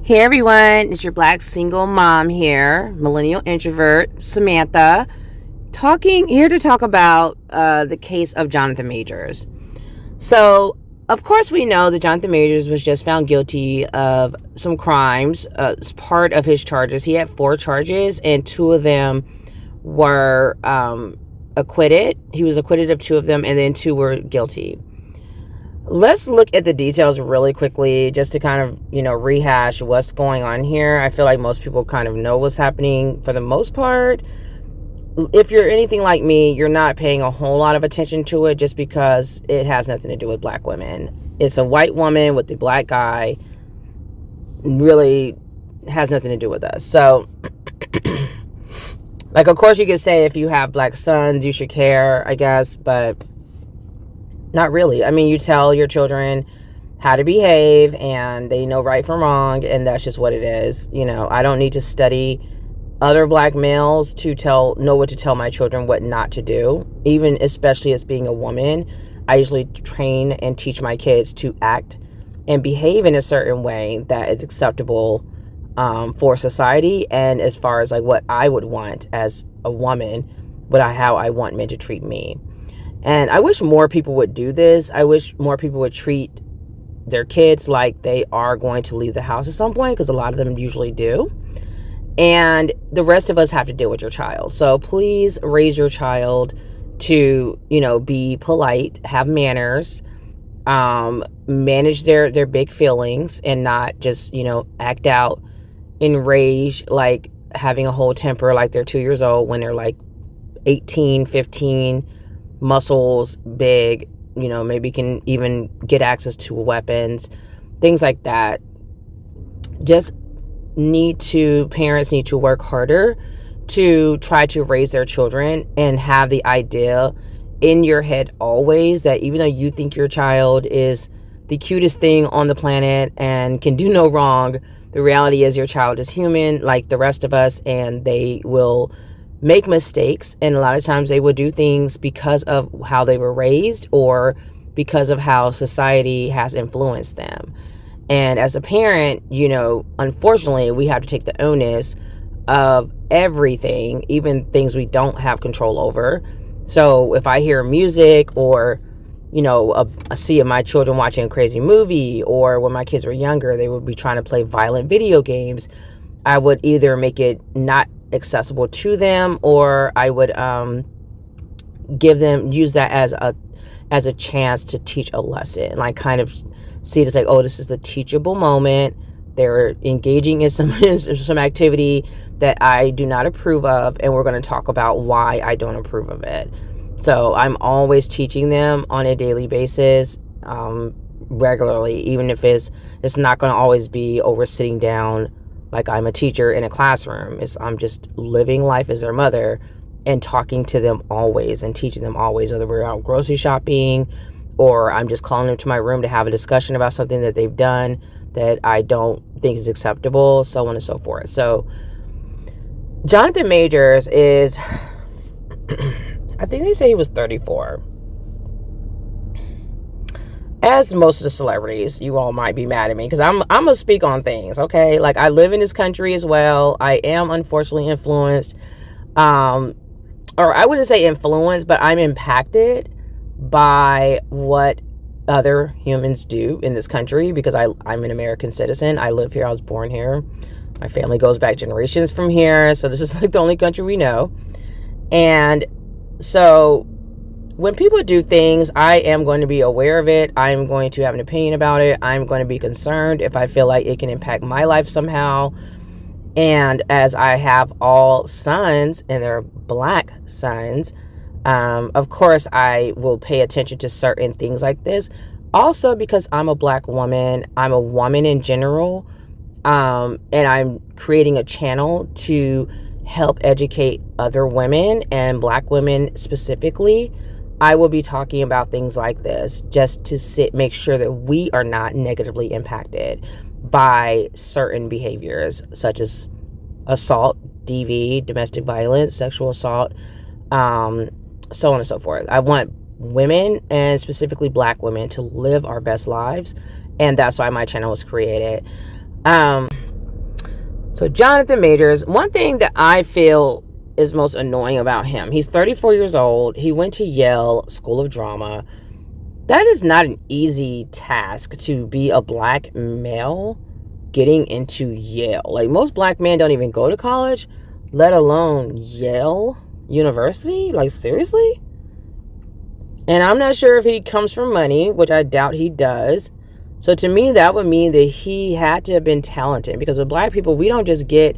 Hey everyone, it's your black single mom here, millennial introvert, Samantha, here to talk about the case of Jonathan Majors. So, of course we know that Jonathan Majors was just found guilty of some crimes as part of his charges. He had 4 charges and 2 of them were acquitted. He was acquitted of 2 of them and then 2 were guilty. Let's look at the details really quickly just to kind of, rehash what's going on here. I feel like most people kind of know what's happening for the most part. If you're anything like me, you're not paying a whole lot of attention to it just because it has nothing to do with black women. It's a white woman with the black guy. Really has nothing to do with us. So, of course you could say if you have black sons, you should care, I guess, but not really. I mean, you tell your children how to behave and they know right from wrong, and that's just what it is. I don't need to study other black males to know what to tell my children what not to do. Even especially as being a woman, I usually train and teach my kids to act and behave in a certain way that is acceptable for society, and as far as what I would want as a woman, how I want men to treat me. And I wish more people would do this. I wish more people would treat their kids like they are going to leave the house at some point, because a lot of them usually do. And the rest of us have to deal with your child. So please raise your child to, be polite, have manners, manage their big feelings, and not just, act out in rage, like having a whole temper like they're 2 years old when they're like 18, 15, muscles, big, maybe can even get access to weapons, things like that. Parents need to work harder to try to raise their children and have the idea in your head always that even though you think your child is the cutest thing on the planet and can do no wrong, the reality is your child is human like the rest of us, and they will make mistakes, and a lot of times they will do things because of how they were raised or because of how society has influenced them. And as a parent, unfortunately, we have to take the onus of everything, even things we don't have control over. So if I hear music or, I see my children watching a crazy movie, or when my kids were younger, they would be trying to play violent video games, I would either make it not accessible to them, or I would use that as a chance to teach a lesson, like kind of see it as oh, this is a teachable moment. They're engaging in some activity that I do not approve of, and we're going to talk about why I don't approve of it. So I'm always teaching them on a daily basis, regularly, even if it's not going to always be over sitting down like I'm a teacher in a classroom. I'm just living life as their mother and talking to them always and teaching them always, whether we're out grocery shopping or I'm just calling them to my room to have a discussion about something that they've done that I don't think is acceptable, so on and so forth. So Jonathan Majors is, I think they say he was 34. As most of the celebrities, you all might be mad at me because I'm gonna speak on things, okay? I live in this country as well. I am unfortunately influenced, or I wouldn't say influenced, but I'm impacted by what other humans do in this country because I'm an American citizen. I live here. I was born here. My family goes back generations from here, so this is the only country we know. And so when people do things, I am going to be aware of it. I'm going to have an opinion about it. I'm going to be concerned if I feel like it can impact my life somehow. And as I have all sons, and they're black sons, of course I will pay attention to certain things like this. Also because I'm a black woman, I'm a woman in general, and I'm creating a channel to help educate other women and black women specifically. I will be talking about things like this just to make sure that we are not negatively impacted by certain behaviors such as assault, DV, domestic violence, sexual assault, so on and so forth. I want women, and specifically black women, to live our best lives, and that's why my channel was created. So Jonathan Majors, one thing that I feel is most annoying about him, he's 34 years old. He went to Yale School of Drama. That is not an easy task to be a black male getting into Yale. Like, most black men don't even go to college, let alone Yale University. Like, seriously? And I'm not sure if he comes from money, which I doubt he does. So to me, that would mean that he had to have been talented, because with black people, we don't just get,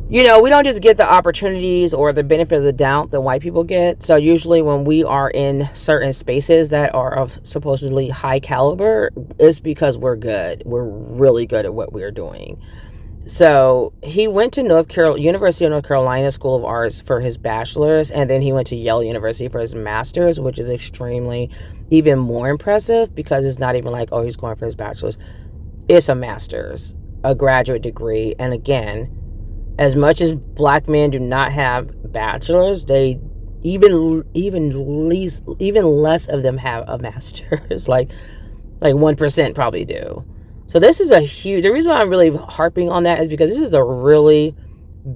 we don't just get the opportunities or the benefit of the doubt that white people get. So usually when we are in certain spaces that are of supposedly high caliber, it's because we're good. We're really good at what we're doing. So he went to University of North Carolina School of Arts for his bachelor's, and then he went to Yale University for his master's, which is extremely even more impressive, because it's not even like, oh, he's going for his bachelor's. It's a master's, a graduate degree. And again, as much as black men do not have bachelors, they even less of them have a master's. like 1% probably do. So this is the reason why I'm really harping on that is because this is a really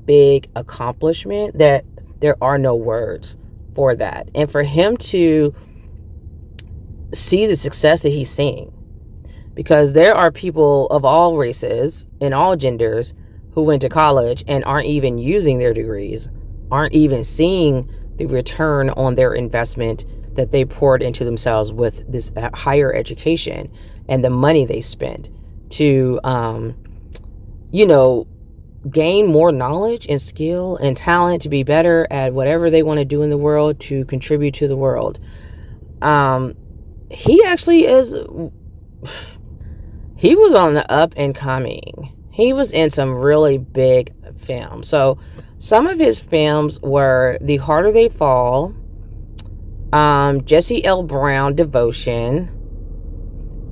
big accomplishment that there are no words for that. And for him to see the success that he's seeing, because there are people of all races and all genders who went to college and aren't even using their degrees, aren't even seeing the return on their investment that they poured into themselves with this higher education and the money they spent to, gain more knowledge and skill and talent to be better at whatever they want to do in the world, to contribute to the world. He actually he was on the up and coming. He was in some really big films. So some of his films were The Harder They Fall, Jesse L. Brown, Devotion.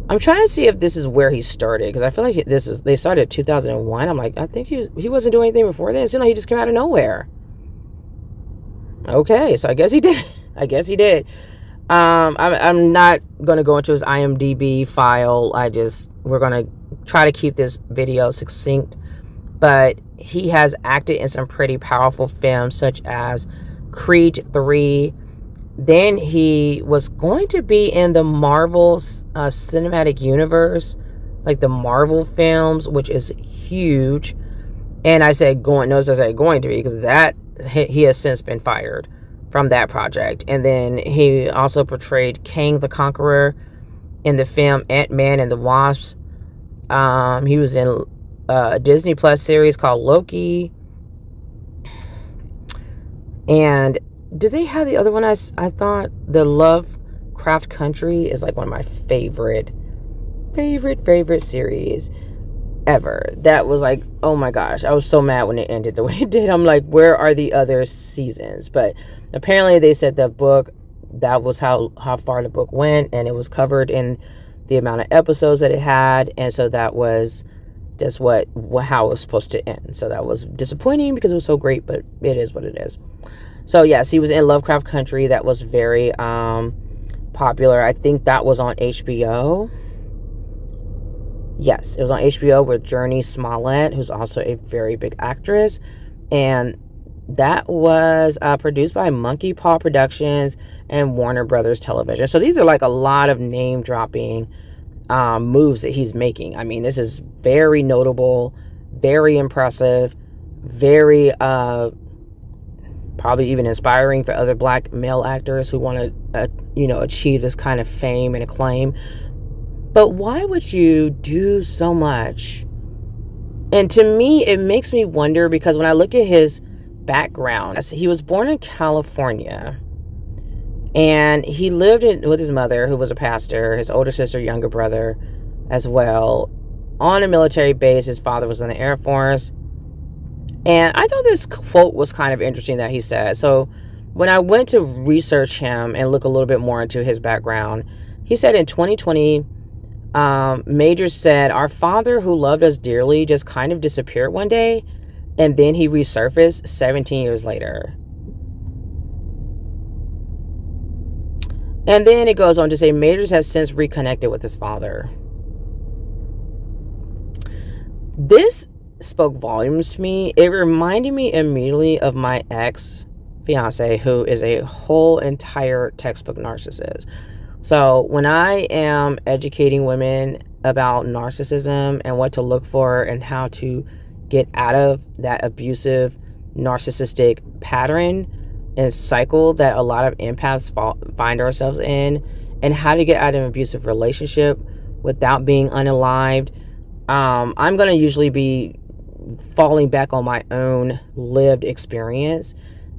I'm trying to see if this is where he started, because I feel like they started in 2001. I'm like, I think he wasn't doing anything before then. So he just came out of nowhere. Okay, so I guess he did. I'm not going to go into his IMDb file. We're going to try to keep this video succinct, but he has acted in some pretty powerful films such as Creed 3. Then he was going to be in the Marvel cinematic universe, like the Marvel films, which is huge. And I said going to be, because that he has since been fired from that project. And then he also portrayed Kang the Conqueror in the film Ant-Man and the Wasp. He was in a Disney Plus series called Loki. And did they have the other one? I thought the Lovecraft Country is like one of my favorite series ever. That was like, oh my gosh, I was so mad when it ended the way it did. I'm like, where are the other seasons? But apparently they said the book, that was how far the book went, and it was covered in the amount of episodes that it had, and so that was just how it was supposed to end. So that was disappointing because it was so great, but it is what it is. So yes, he was in Lovecraft Country. That was very popular. I think that was on HBO. Yes, it was on HBO with Journey Smollett, who's also a very big actress. And that was produced by Monkey Paw Productions and Warner Brothers Television. So these are like a lot of name-dropping moves that he's making. I mean, this is very notable, very impressive, very probably even inspiring for other black male actors who want to, achieve this kind of fame and acclaim. But why would you do so much? And to me, it makes me wonder, because when I look at his background, he was born in California, and he lived with his mother, who was a pastor, his older sister, younger brother as well, on a military base. His father was in the Air Force. And I thought this quote was kind of interesting that he said. So when I went to research him and look a little bit more into his background, he said in 2020, Majors said, "Our father, who loved us dearly, just kind of disappeared one day, and then he resurfaced 17 years later." And then it goes on to say Majors has since reconnected with his father. This spoke volumes to me. It reminded me immediately of my ex fiance, who is a whole entire textbook narcissist. So when I am educating women about narcissism and what to look for and how to get out of that abusive narcissistic pattern and cycle that a lot of empaths find ourselves in, and how to get out of an abusive relationship without being unalived, I'm going to usually be falling back on my own lived experience.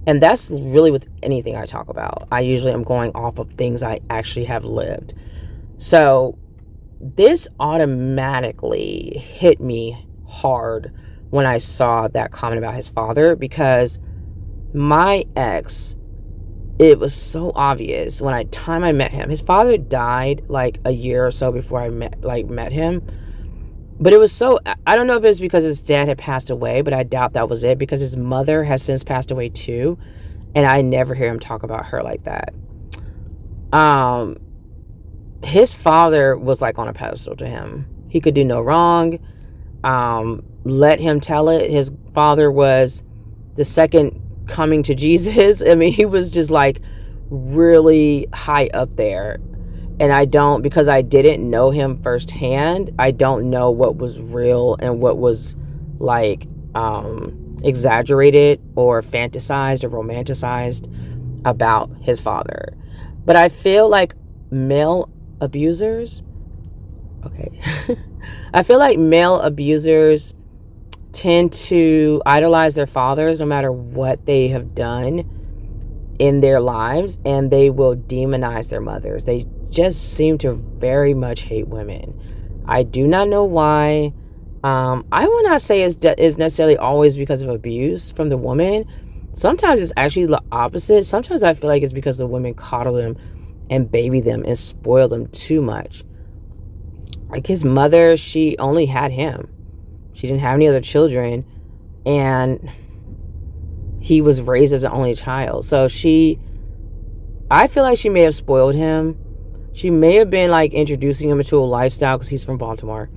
And that's really with anything I talk about. I usually am going off of things I actually have lived. So this automatically hit me hard when I saw that comment about his father, because my ex, it was so obvious when I met him. His father died like a year or so before I met him. But it was so, I don't know if it was because his dad had passed away, but I doubt that was it, because his mother has since passed away too. And I never hear him talk about her like that. His father was like on a pedestal to him. He could do no wrong. Let him tell it. His father was the second coming to Jesus. I mean, he was just like really high up there. And because I didn't know him firsthand, I don't know what was real and what was like exaggerated or fantasized or romanticized about his father. But I feel like male abusers, okay, I feel like male abusers tend to idolize their fathers no matter what they have done in their lives, and they will demonize their mothers. They just seem to very much hate women. I do not know why. I will not say it's necessarily always because of abuse from the woman. Sometimes it's actually the opposite. Sometimes I feel like it's because the women coddle them and baby them and spoil them too much. Like his mother, she only had him. She didn't have any other children, and he was raised as an only child. So I feel like she may have spoiled him. She may have been like introducing him into a lifestyle, because he's from Baltimore.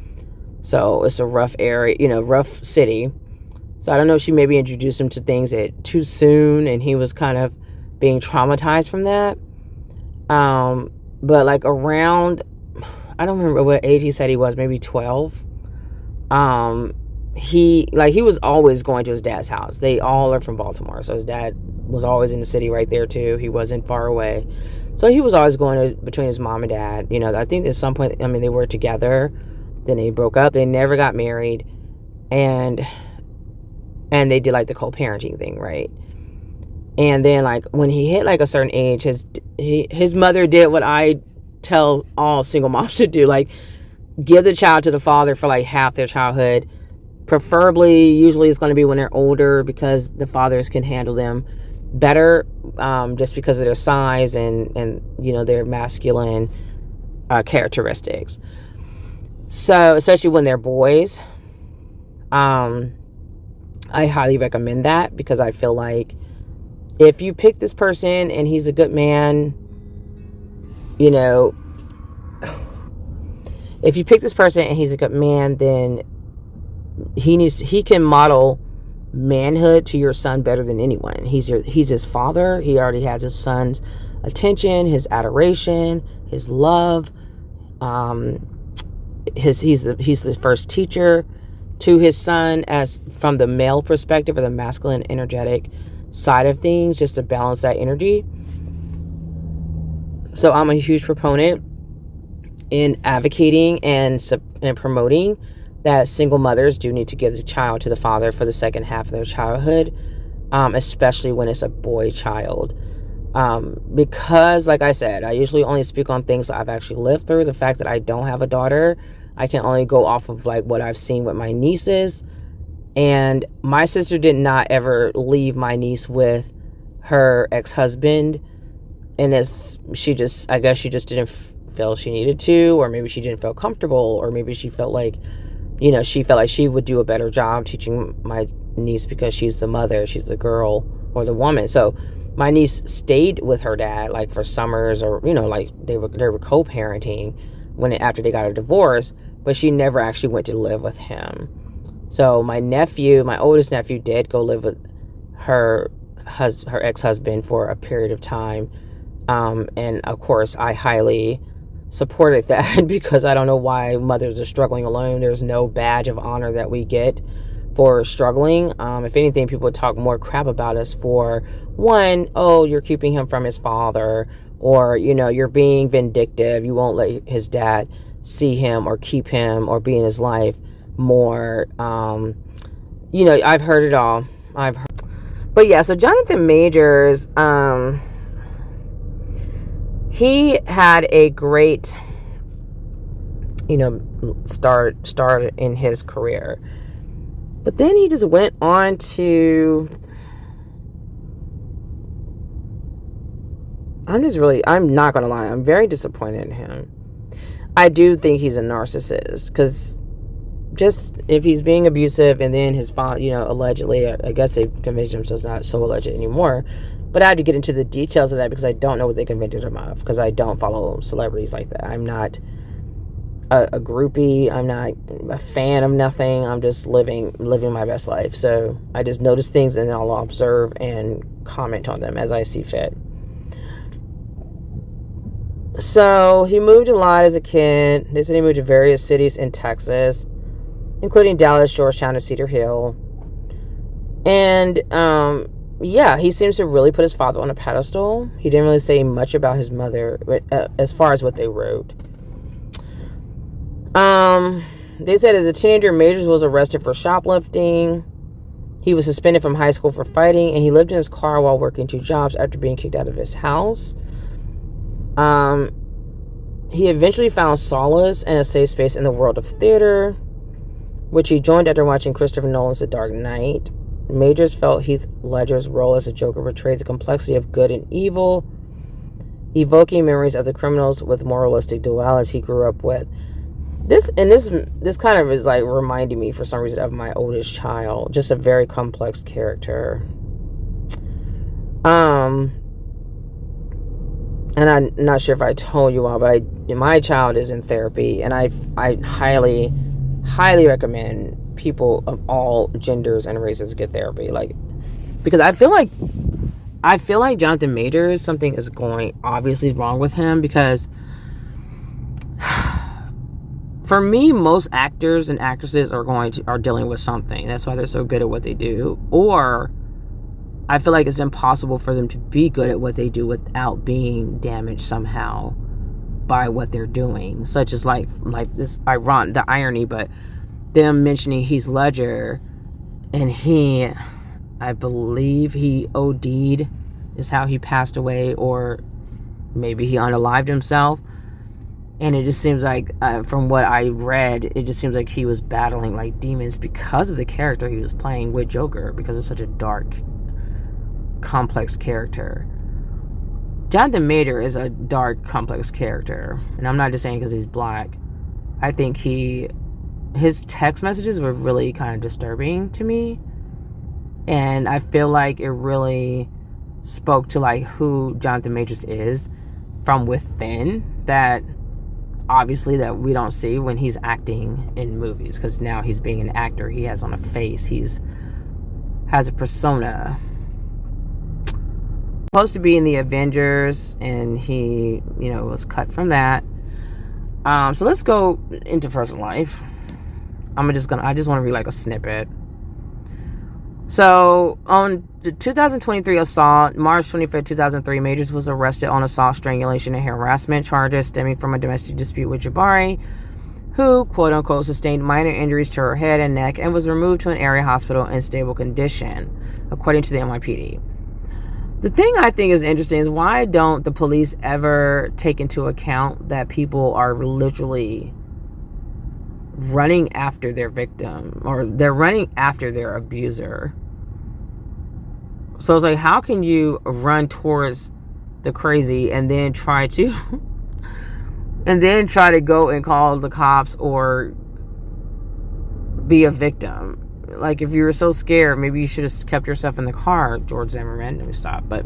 So it's a rough area, rough city. So I don't know if she maybe introduced him to things too soon, and he was kind of being traumatized from that. But like around, I don't remember what age he said he was, maybe 12. He was always going to his dad's house. They all are from Baltimore, so his dad was always in the city right there too. He wasn't far away, so he was always going between his mom and dad. I think at some point, they were together, then they broke up. They never got married, and they did like the co-parenting thing, right? And then like when he hit like a certain age, his mother did what I tell all single moms to do, like give the child to the father for like half their childhood. Preferably, usually it's going to be when they're older, because the fathers can handle them better, just because of their size and their masculine characteristics. So especially when they're boys, I highly recommend that, because I feel like if you pick this person and he's a good man, if you pick this person and he's a good man, then he can model manhood to your son better than anyone. He's his father. He already has his son's attention, his adoration, his love. He's the first teacher to his son, as from the male perspective, or the masculine energetic side of things, just to balance that energy. So I'm a huge proponent in advocating and promoting that single mothers do need to give the child to the father for the second half of their childhood, especially when it's a boy child. Because, like I said, I usually only speak on things that I've actually lived through. The fact that I don't have a daughter, I can only go off of like what I've seen with my nieces. And my sister did not ever leave my niece with her ex-husband. And I guess she just didn't feel she needed to, or maybe she didn't feel comfortable, or maybe she felt like, she felt like she would do a better job teaching my niece because she's the mother, she's the girl or the woman. So my niece stayed with her dad like for summers, or like they were co-parenting after they got a divorce, but she never actually went to live with him. So my oldest nephew, did go live with her ex-husband for a period of time. And of course, I highly supported that because I don't know why mothers are struggling alone. There's no badge of honor that we get for struggling. If anything, people would talk more crap about us for, one, oh, you're keeping him from his father, or, you're being vindictive. You won't let his dad see him or keep him or be in his life more. I've heard it all. But yeah, so Jonathan Majors, he had a great, start in his career. But then he just went on to, I'm not going to lie, I'm very disappointed in him. I do think he's a narcissist, because just if he's being abusive, and then his father, allegedly, I guess they convicted him, so it's not so alleged anymore. But I had to get into the details of that because I don't know what they convicted him of, because I don't follow celebrities like that. I'm not a groupie. I'm not a fan of nothing. I'm just living my best life. So I just notice things, and I'll observe and comment on them as I see fit. So he moved a lot as a kid. They said he moved to various cities in Texas, including Dallas, Georgetown, and Cedar Hill. And he seems to really put his father on a pedestal. He didn't really say much about his mother, as far as what they wrote. They said as a teenager, Majors was arrested for shoplifting. He was suspended from high school for fighting, and he lived in his car while working 2 jobs after being kicked out of his house. He eventually found solace and a safe space in the world of theater, which he joined after watching Christopher Nolan's The Dark Knight. Majors felt Heath Ledger's role as a Joker portrayed the complexity of good and evil, evoking memories of the criminals with moralistic duality he grew up with. This kind of is like reminding me for some reason of my oldest child. Just a very complex character. And I'm not sure if I told you all, but my child is in therapy, and I highly, highly recommend people of all genders and races get therapy. Because I feel like Jonathan Majors, something is going obviously wrong with him, because for me, most actors and actresses are dealing with something. That's why they're so good at what they do. Or I feel like it's impossible for them to be good at what they do without being damaged somehow by what they're doing. Such as like this the irony, but them mentioning Heath Ledger, and I believe he OD'd is how he passed away, or maybe he unalived himself. And it just seems like, from what I read, it just seems like he was battling like demons because of the character he was playing with Joker, because it's such a dark, complex character. Jonathan Majors is a dark, complex character, and I'm not just saying because he's black. I think his text messages were really kind of disturbing to me, and I feel like it really spoke to like who Jonathan Majors is from within, that obviously that we don't see when he's acting in movies, because now he's being an actor. He has on a face, has a persona. Supposed to be in the Avengers, and he was cut from that. So let's go into personal life. I just want to read like a snippet. So on the 2023 assault, March 25th, 2003, Majors was arrested on assault, strangulation, and harassment charges stemming from a domestic dispute with Jabari, who, quote unquote, sustained minor injuries to her head and neck and was removed to an area hospital in stable condition, according to the NYPD. The thing I think is interesting is, why don't the police ever take into account that people are literally running after their victim, or they're running after their abuser? So it's like, how can you run towards the crazy and then try to go and call the cops or be a victim? Like, if you were so scared, maybe you should have kept yourself in the car, George Zimmerman. Let me stop. But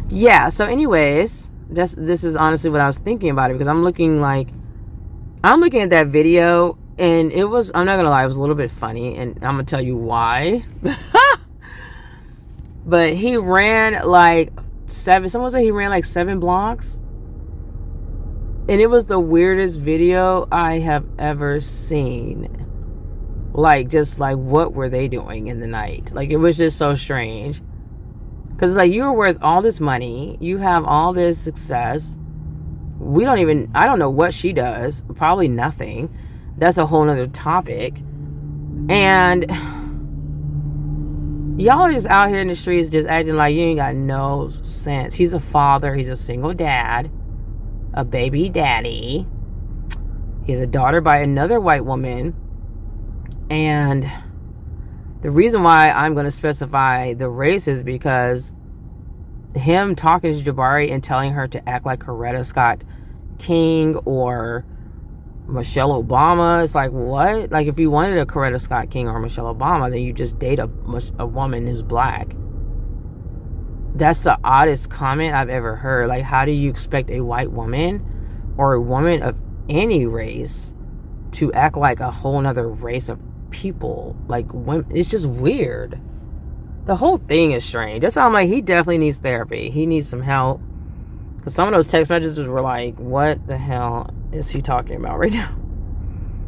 yeah, so anyways, this is honestly what I was thinking about it, because I'm looking at that video, And it was, I'm not gonna lie, it was a little bit funny, and I'm gonna tell you why. But he ran like someone said he ran like 7 blocks. And it was the weirdest video I have ever seen. Like, just like, what were they doing in the night? Like, it was just so strange. Because it's like, you were worth all this money. You have all this success. I don't know what she does. Probably nothing. That's a whole nother topic. And y'all are just out here in the streets just acting like you ain't got no sense. He's a father. He's a single dad. A baby daddy. He has a daughter by another white woman. And the reason why I'm going to specify the race is because him talking to Jabari and telling her to act like Coretta Scott King or Michelle Obama, it's like, what? Like, if you wanted a Coretta Scott King or Michelle Obama, then you just date a woman who's black. That's the oddest comment I've ever heard. Like, how do you expect a white woman or a woman of any race to act like a whole nother race of people? Like, women, it's just weird. The whole thing is strange. That's why I'm like, he definitely needs therapy. He needs some help. Because some of those text messages were like, what the hell is he talking about right now?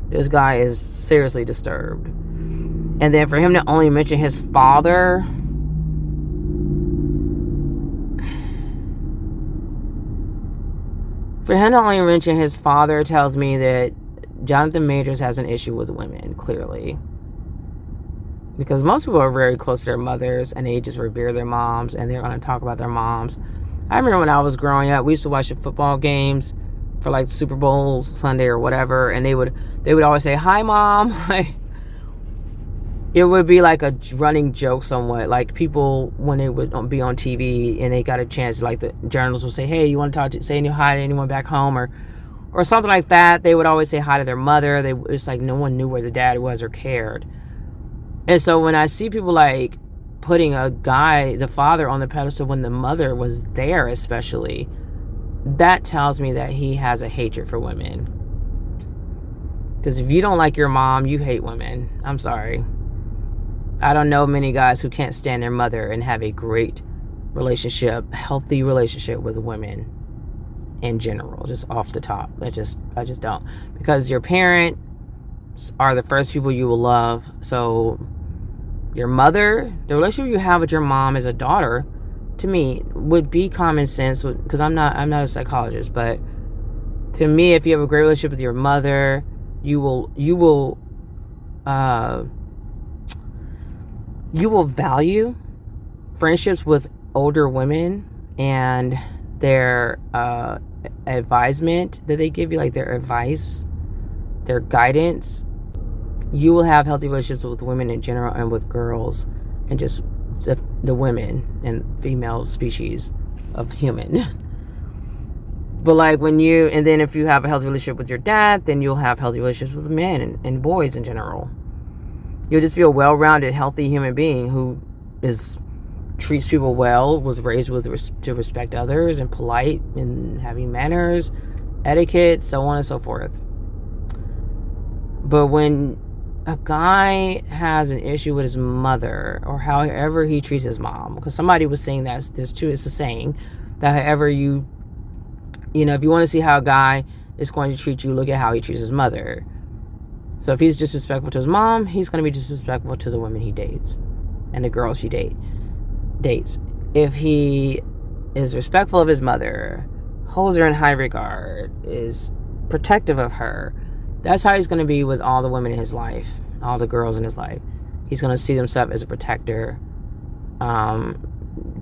This guy is seriously disturbed. And then for him to only mention his father, tells me that Jonathan Majors has an issue with women, clearly. Because most people are very close to their mothers and they just revere their moms and they're going to talk about their moms. I remember when I was growing up, we used to watch the football games for like Super Bowl Sunday or whatever, and they would always say, "Hi, Mom." Like, it would be like a running joke somewhat. Like, people, when they would be on TV and they got a chance, like the journalists would say, "Hey, you want to say hi to anyone back home?" or something like that. They would always say hi to their mother. It's like no one knew where the dad was or cared. And so when I see people like putting the father on the pedestal when the mother was there especially, that tells me that he has a hatred for women. Because if you don't like your mom, you hate women. I'm sorry. I don't know many guys who can't stand their mother and have a great relationship, healthy relationship with women in general, just off the top. I just don't. Because your parents are the first people you will love. So your mother, the relationship you have with your mom as a daughter, to me, would be common sense. Because I'm not a psychologist, but to me, if you have a great relationship with your mother, you will value friendships with older women and their advisement that they give you, like their advice, their guidance. You will have healthy relationships with women in general and with girls and just the women and female species of human. But like and then if you have a healthy relationship with your dad, then you'll have healthy relationships with men and boys in general. You'll just be a well-rounded, healthy human being who treats people well, was raised to respect others and polite and having manners, etiquette, so on and so forth. But when a guy has an issue with his mother or however he treats his mom, because somebody was saying that this too, it's a saying that however if you want to see how a guy is going to treat you, look at how he treats his mother. So if he's disrespectful to his mom, he's going to be disrespectful to the women he dates and the girls he dates. If he is respectful of his mother, holds her in high regard, is protective of her, that's how he's going to be with all the women in his life, all the girls in his life. He's going to see himself as a protector,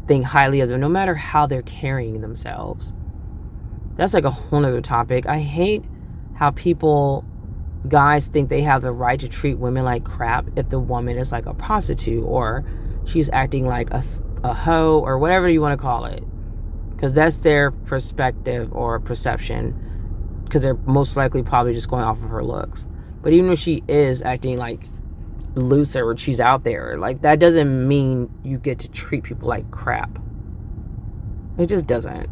think highly of them, no matter how they're carrying themselves. That's like a whole nother topic. I hate how guys think they have the right to treat women like crap if the woman is like a prostitute or she's acting like a hoe or whatever you want to call it. Because that's their perspective or perception. Because they're most likely probably just going off of her looks. But even if she is acting like loose or she's out there, like that doesn't mean you get to treat people like crap. It just doesn't.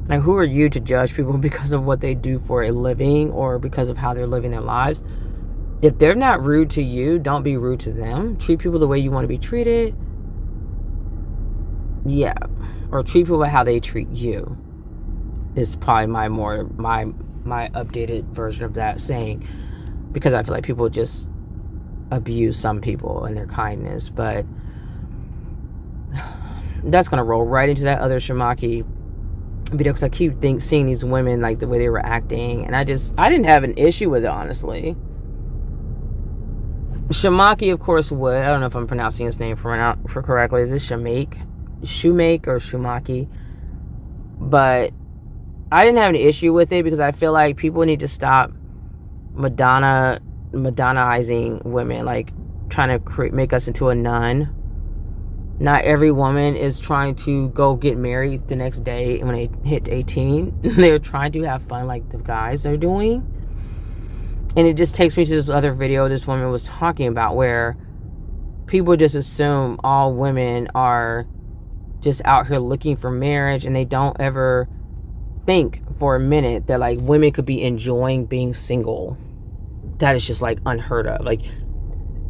Like, who are you to judge people because of what they do for a living or because of how they're living their lives? If they're not rude to you, don't be rude to them. Treat people the way you want to be treated. Yeah. Or treat people how they treat you is probably my updated version of that saying, because I feel like people just abuse some people and their kindness. But that's gonna roll right into that other Shamaki video, because I keep seeing these women, like the way they were acting, and I didn't have an issue with it, honestly. Shamaki, of course, would. I don't know if I'm pronouncing his name for correctly. Is this Shumake or Shumaki? But I didn't have an issue with it, because I feel like people need to stop Madonnaizing women, like trying to make us into a nun. Not every woman is trying to go get married the next day when they hit 18. They're trying to have fun like the guys are doing. And it just takes me to this other video this woman was talking about, where people just assume all women are just out here looking for marriage, and they don't ever think for a minute that like women could be enjoying being single. That is just like unheard of. Like,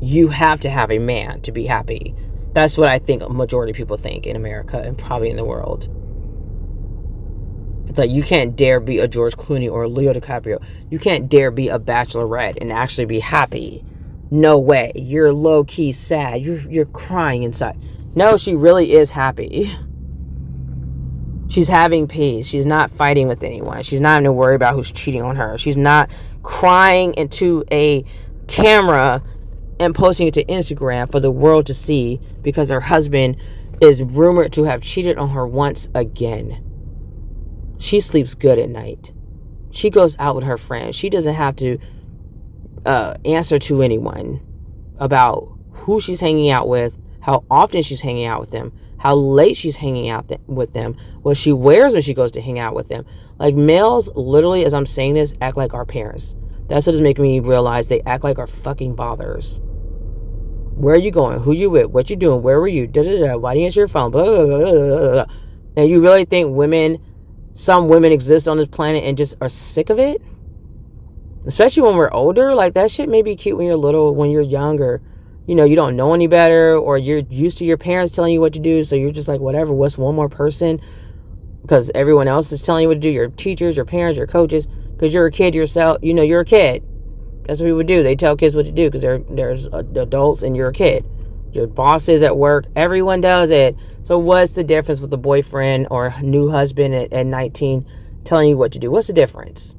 you have to have a man to be happy. That's what I think a majority of people think in America and probably in the world. It's like, you can't dare be a George Clooney or a Leo DiCaprio. You can't dare be a bachelorette and actually be happy. No way. You're low-key sad. You're crying inside. No, she really is happy. She's having peace. She's not fighting with anyone. She's not having to worry about who's cheating on her. She's not crying into a camera and posting it to Instagram for the world to see because her husband is rumored to have cheated on her once again. She sleeps good at night. She goes out with her friends. She doesn't have to answer to anyone about who she's hanging out with, how often she's hanging out with them, how late she's hanging out with them, what she wears when she goes to hang out with them. Like, males, literally, as I'm saying this, act like our parents. That's what is making me realize they act like our fucking fathers. Where are you going? Who you with? What you doing? Where were you? Da, da, da. Why do you answer your phone? Blah, blah, blah, blah, blah. And you really think some women exist on this planet and just are sick of it? Especially when we're older. Like, that shit may be cute when you're little, when you're younger. You know, you don't know any better, or you're used to your parents telling you what to do, so you're just like, whatever, what's one more person? Because everyone else is telling you what to do, your teachers, your parents, your coaches, because you're a kid yourself. You know, you're a kid. That's what people do. They tell kids what to do because there's adults and you're a kid. Your boss is at work. Everyone does it. So what's the difference with a boyfriend or a new husband at 19 telling you what to do? What's the difference?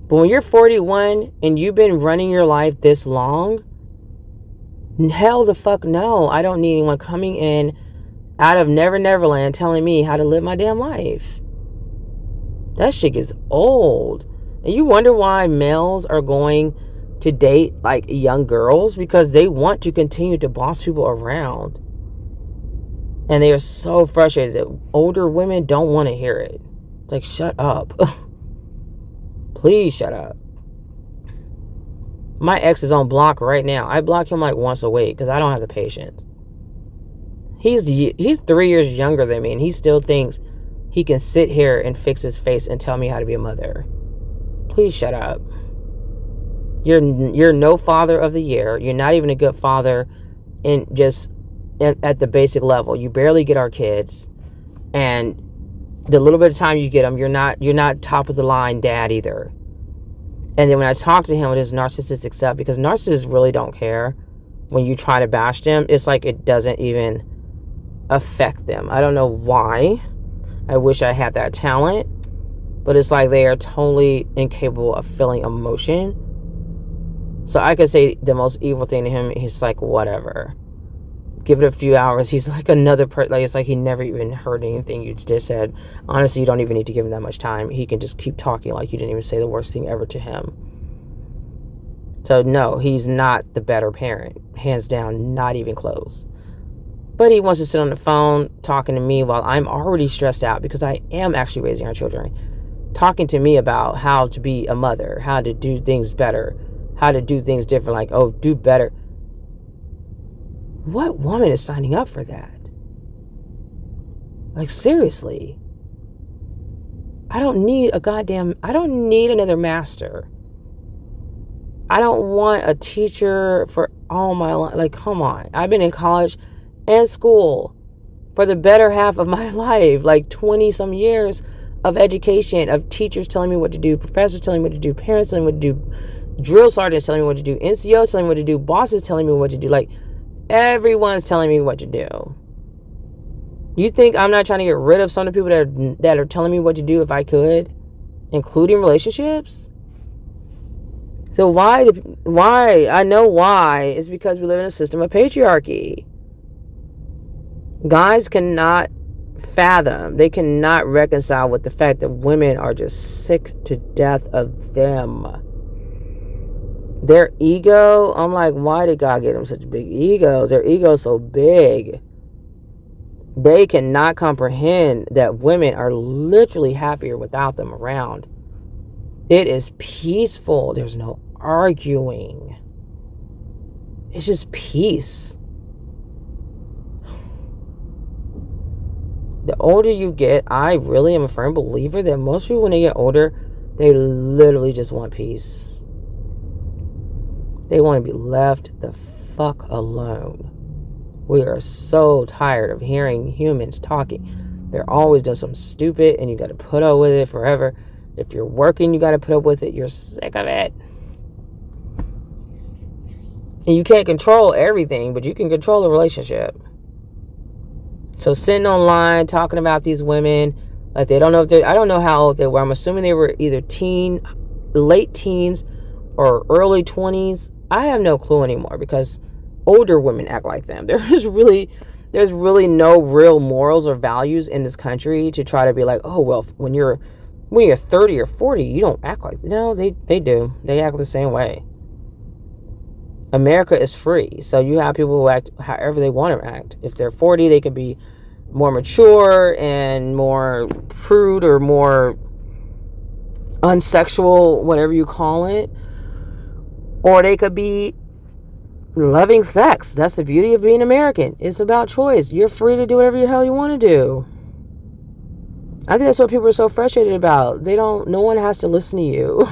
But when you're 41 and you've been running your life this long, hell the fuck no. I don't need anyone coming in out of Neverland telling me how to live my damn life. That shit is old. And you wonder why males are going to date like young girls, because they want to continue to boss people around. And they are so frustrated that older women don't want to hear it. It's like, shut up. Please shut up. My ex is on block right now. I block him like once a week because I don't have the patience. He's 3 years younger than me, and he still thinks he can sit here and fix his face and tell me how to be a mother. Please shut up. You're no father of the year. You're not even a good father at the basic level. You barely get our kids, and the little bit of time you get them, you're not top of the line dad either. And then when I talk to him with his narcissistic self, because narcissists really don't care when you try to bash them, it's like it doesn't even affect them. I don't know why. I wish I had that talent, but it's like they are totally incapable of feeling emotion. So I could say the most evil thing to him. He's like, whatever. Give it a few hours. He's like another person. Like, it's like he never even heard anything you just said. Honestly, you don't even need to give him that much time. He can just keep talking like you didn't even say the worst thing ever to him. So no, he's not the better parent. Hands down, not even close. But he wants to sit on the phone talking to me while I'm already stressed out because I am actually raising our children. Talking to me about how to be a mother, how to do things better, how to do things different, like, oh, do better. What woman is signing up for that? Like, seriously. I don't need another master. I don't want a teacher for all my life. Like, come on. I've been in college and school for the better half of my life, like 20 some years of education, of teachers telling me what to do, professors telling me what to do, parents telling me what to do, drill sergeants telling me what to do, NCOs telling me what to do, bosses telling me what to do. Like, everyone's telling me what to do. You think I'm not trying to get rid of some of the people that are telling me what to do if I could, including relationships? So why? I know why. It's because we live in a system of patriarchy. Guys cannot fathom, they cannot reconcile with the fact that women are just sick to death of them. Their ego, I'm like, why did God give them such big egos? Their ego's so big. They cannot comprehend that women are literally happier without them around. It is peaceful. There's no arguing. It's just peace. The older you get, I really am a firm believer that most people, when they get older, they literally just want peace. They want to be left the fuck alone. We are so tired of hearing humans talking. They're always doing something stupid, and you got to put up with it forever. If you're working, you got to put up with it. You're sick of it. And you can't control everything, but you can control the relationship. So sitting online talking about these women, like they don't know if I don't know how old they were. I'm assuming they were either late teens or early 20s. I have no clue anymore because older women act like them. There's really no real morals or values in this country to try to be like, oh well, when you're 30 or 40, you don't act like that. No, they do. They act the same way. America is free, so you have people who act however they want to act. If they're 40, they can be more mature and more prude or more unsexual, whatever you call it. Or they could be loving sex. That's the beauty of being American. It's about choice. You're free to do whatever the hell you want to do. I think that's what people are so frustrated about. No one has to listen to you.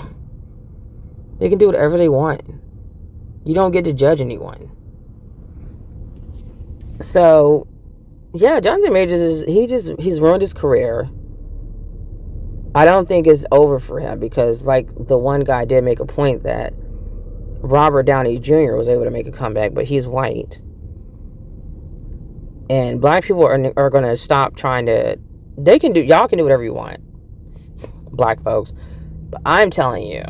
They can do whatever they want. You don't get to judge anyone. So, yeah, Jonathan Majors he's ruined his career. I don't think it's over for him because, like, the one guy did make a point that Robert Downey Jr. was able to make a comeback, but he's white. And black people are going to stop trying to... Y'all can do whatever you want, black folks. But I'm telling you,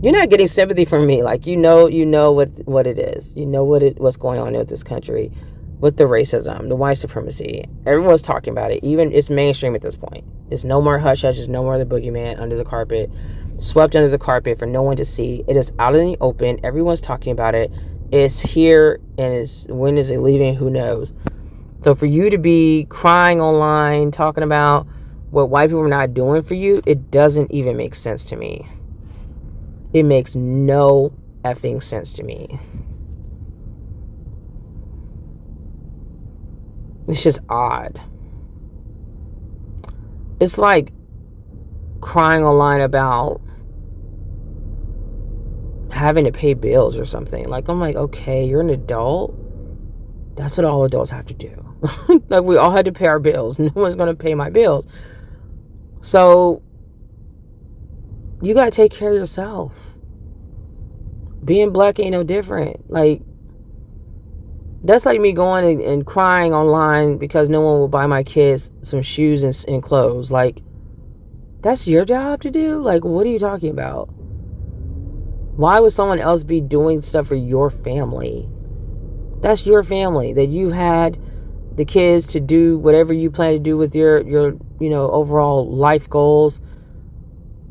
you're not getting sympathy from me. Like, you know what it is. You know what's going on with this country, with the racism, the white supremacy. Everyone's talking about it. Even it's mainstream at this point. It's no more hush hush. It's no more the boogeyman under the carpet, swept under the carpet for no one to see. It is out in the open. Everyone's talking about it. It's here, and when is it leaving? Who knows? So for you to be crying online, talking about what white people are not doing for you, it doesn't even make sense to me. It makes no effing sense to me. It's just odd. It's like crying online about having to pay bills or something. Like, I'm like, okay, you're an adult. That's what all adults have to do. Like, we all had to pay our bills. No one's going to pay my bills. So you got to take care of yourself. Being black ain't no different. Like, that's like me going and crying online because no one will buy my kids some shoes and clothes. Like, that's your job to do? Like, what are you talking about? Why would someone else be doing stuff for your family? That's your family, that you had the kids to do whatever you plan to do with your overall life goals.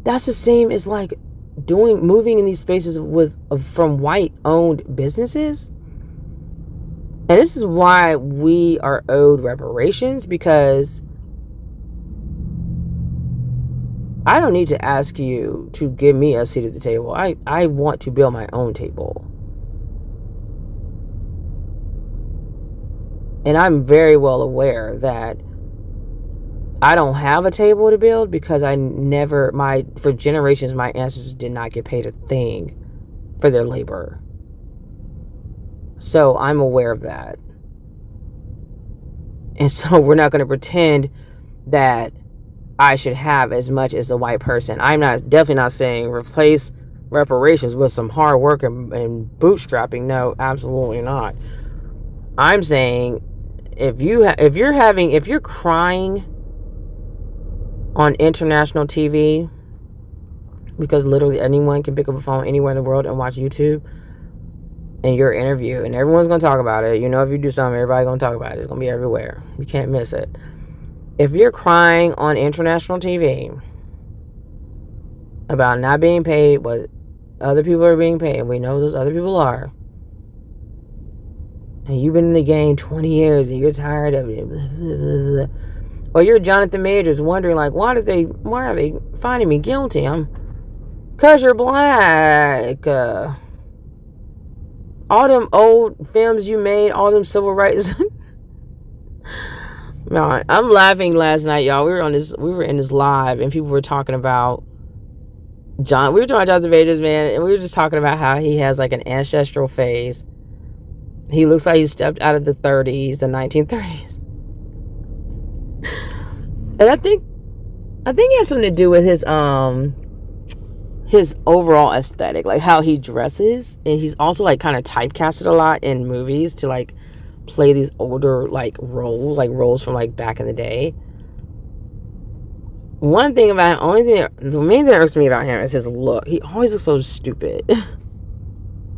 That's the same as like moving in these spaces from white owned businesses. And this is why we are owed reparations, because I don't need to ask you to give me a seat at the table. I want to build my own table. And I'm very well aware that I don't have a table to build because for generations, my ancestors did not get paid a thing for their labor. So I'm aware of that. And so we're not going to pretend that I should have as much as a white person. I'm definitely not saying replace reparations with some hard work and bootstrapping. No, absolutely not. I'm saying if you're crying on international TV, because literally anyone can pick up a phone anywhere in the world and watch YouTube and your interview, and everyone's going to talk about it. You know, if you do something, everybody's going to talk about it. It's going to be everywhere. You can't miss it. If you're crying on international TV about not being paid what other people are being paid, and we know those other people are, and you've been in the game 20 years and you're tired of it, blah, blah, blah, blah. Or you're Jonathan Majors wondering, like, why are they finding me guilty? Because you're black. All them old films you made, all them civil rights. No, I'm laughing last night, y'all. We were in this live, and people were talking about we were talking about Jonathan Majors, man, and we were just talking about how he has like an ancestral phase. He looks like he stepped out of the 30s, the 1930s. And I think it has something to do with his overall aesthetic, like how he dresses, and he's also like kind of typecasted a lot in movies to like play these older like roles from like back in the day. One thing about him, the main thing that irks me about him is his look. He always looks so stupid.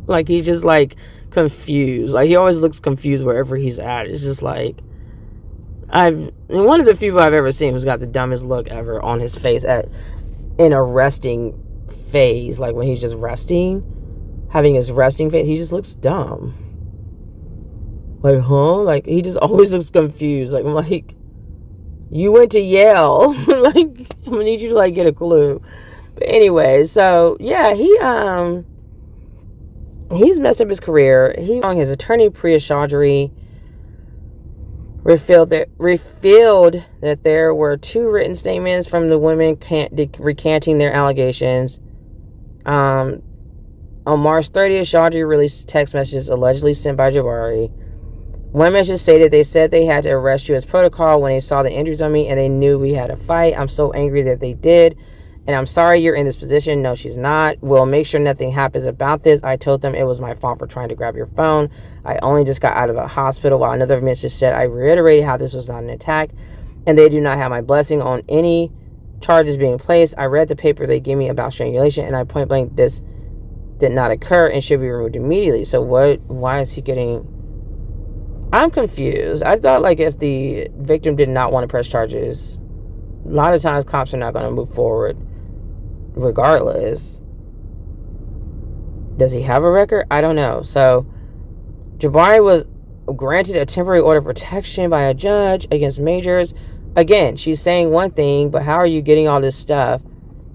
Like he's just like confused. Like he always looks confused wherever he's at. It's just like one of the few I've ever seen who's got the dumbest look ever on his face in a resting phase, like when he's just resting, having his resting face, he just looks dumb. Like, huh? Like he just always looks confused. Like I'm like, you went to Yale. Like I'm gonna need you to like get a clue. But anyway, so yeah, he's messed up his career. His attorney Priya Chaudhry revealed that there were 2 written statements from the women recanting their allegations. On March 30th, Chaudhry released text messages allegedly sent by Jabari. One message stated, "They said they had to arrest you as protocol when they saw the injuries on me and they knew we had a fight. I'm so angry that they did. And I'm sorry you're in this position." No, she's not. "We'll make sure nothing happens about this. I told them it was my fault for trying to grab your phone. I only just got out of a hospital." While another message said, "I reiterated how this was not an attack and they do not have my blessing on any charges being placed. I read the paper they gave me about strangulation and I point blank this did not occur and should be removed immediately." So why is he getting... I'm confused. I thought like if the victim did not want to press charges, a lot of times cops are not going to move forward regardless. Does he have a record? I don't know. So Jabari was granted a temporary order of protection by a judge against Majors. Again, she's saying one thing, but how are you getting all this stuff?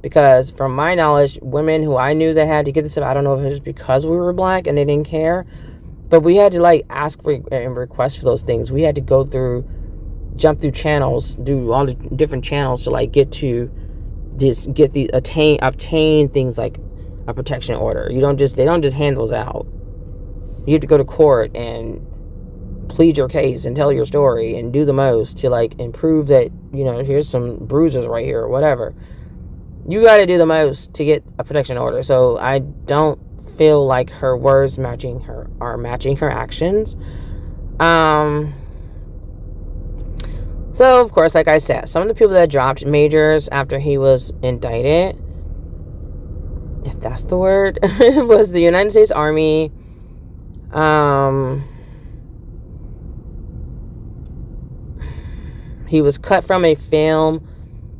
Because from my knowledge, women who I knew that had to get this stuff, I don't know if it was because we were black and they didn't care, but we had to like ask for and request for those things. We had to jump through channels, do all the different channels to like obtain things like a protection order. They don't just hand those out. You have to go to court and plead your case and tell your story and do the most to like improve that, here's some bruises right here or whatever. You got to do the most to get a protection order. So I don't feel like her words are matching her actions. So of course, like I said, some of the people that dropped Majors after he was indicted, if that's the word, was the United States Army. He was cut from a film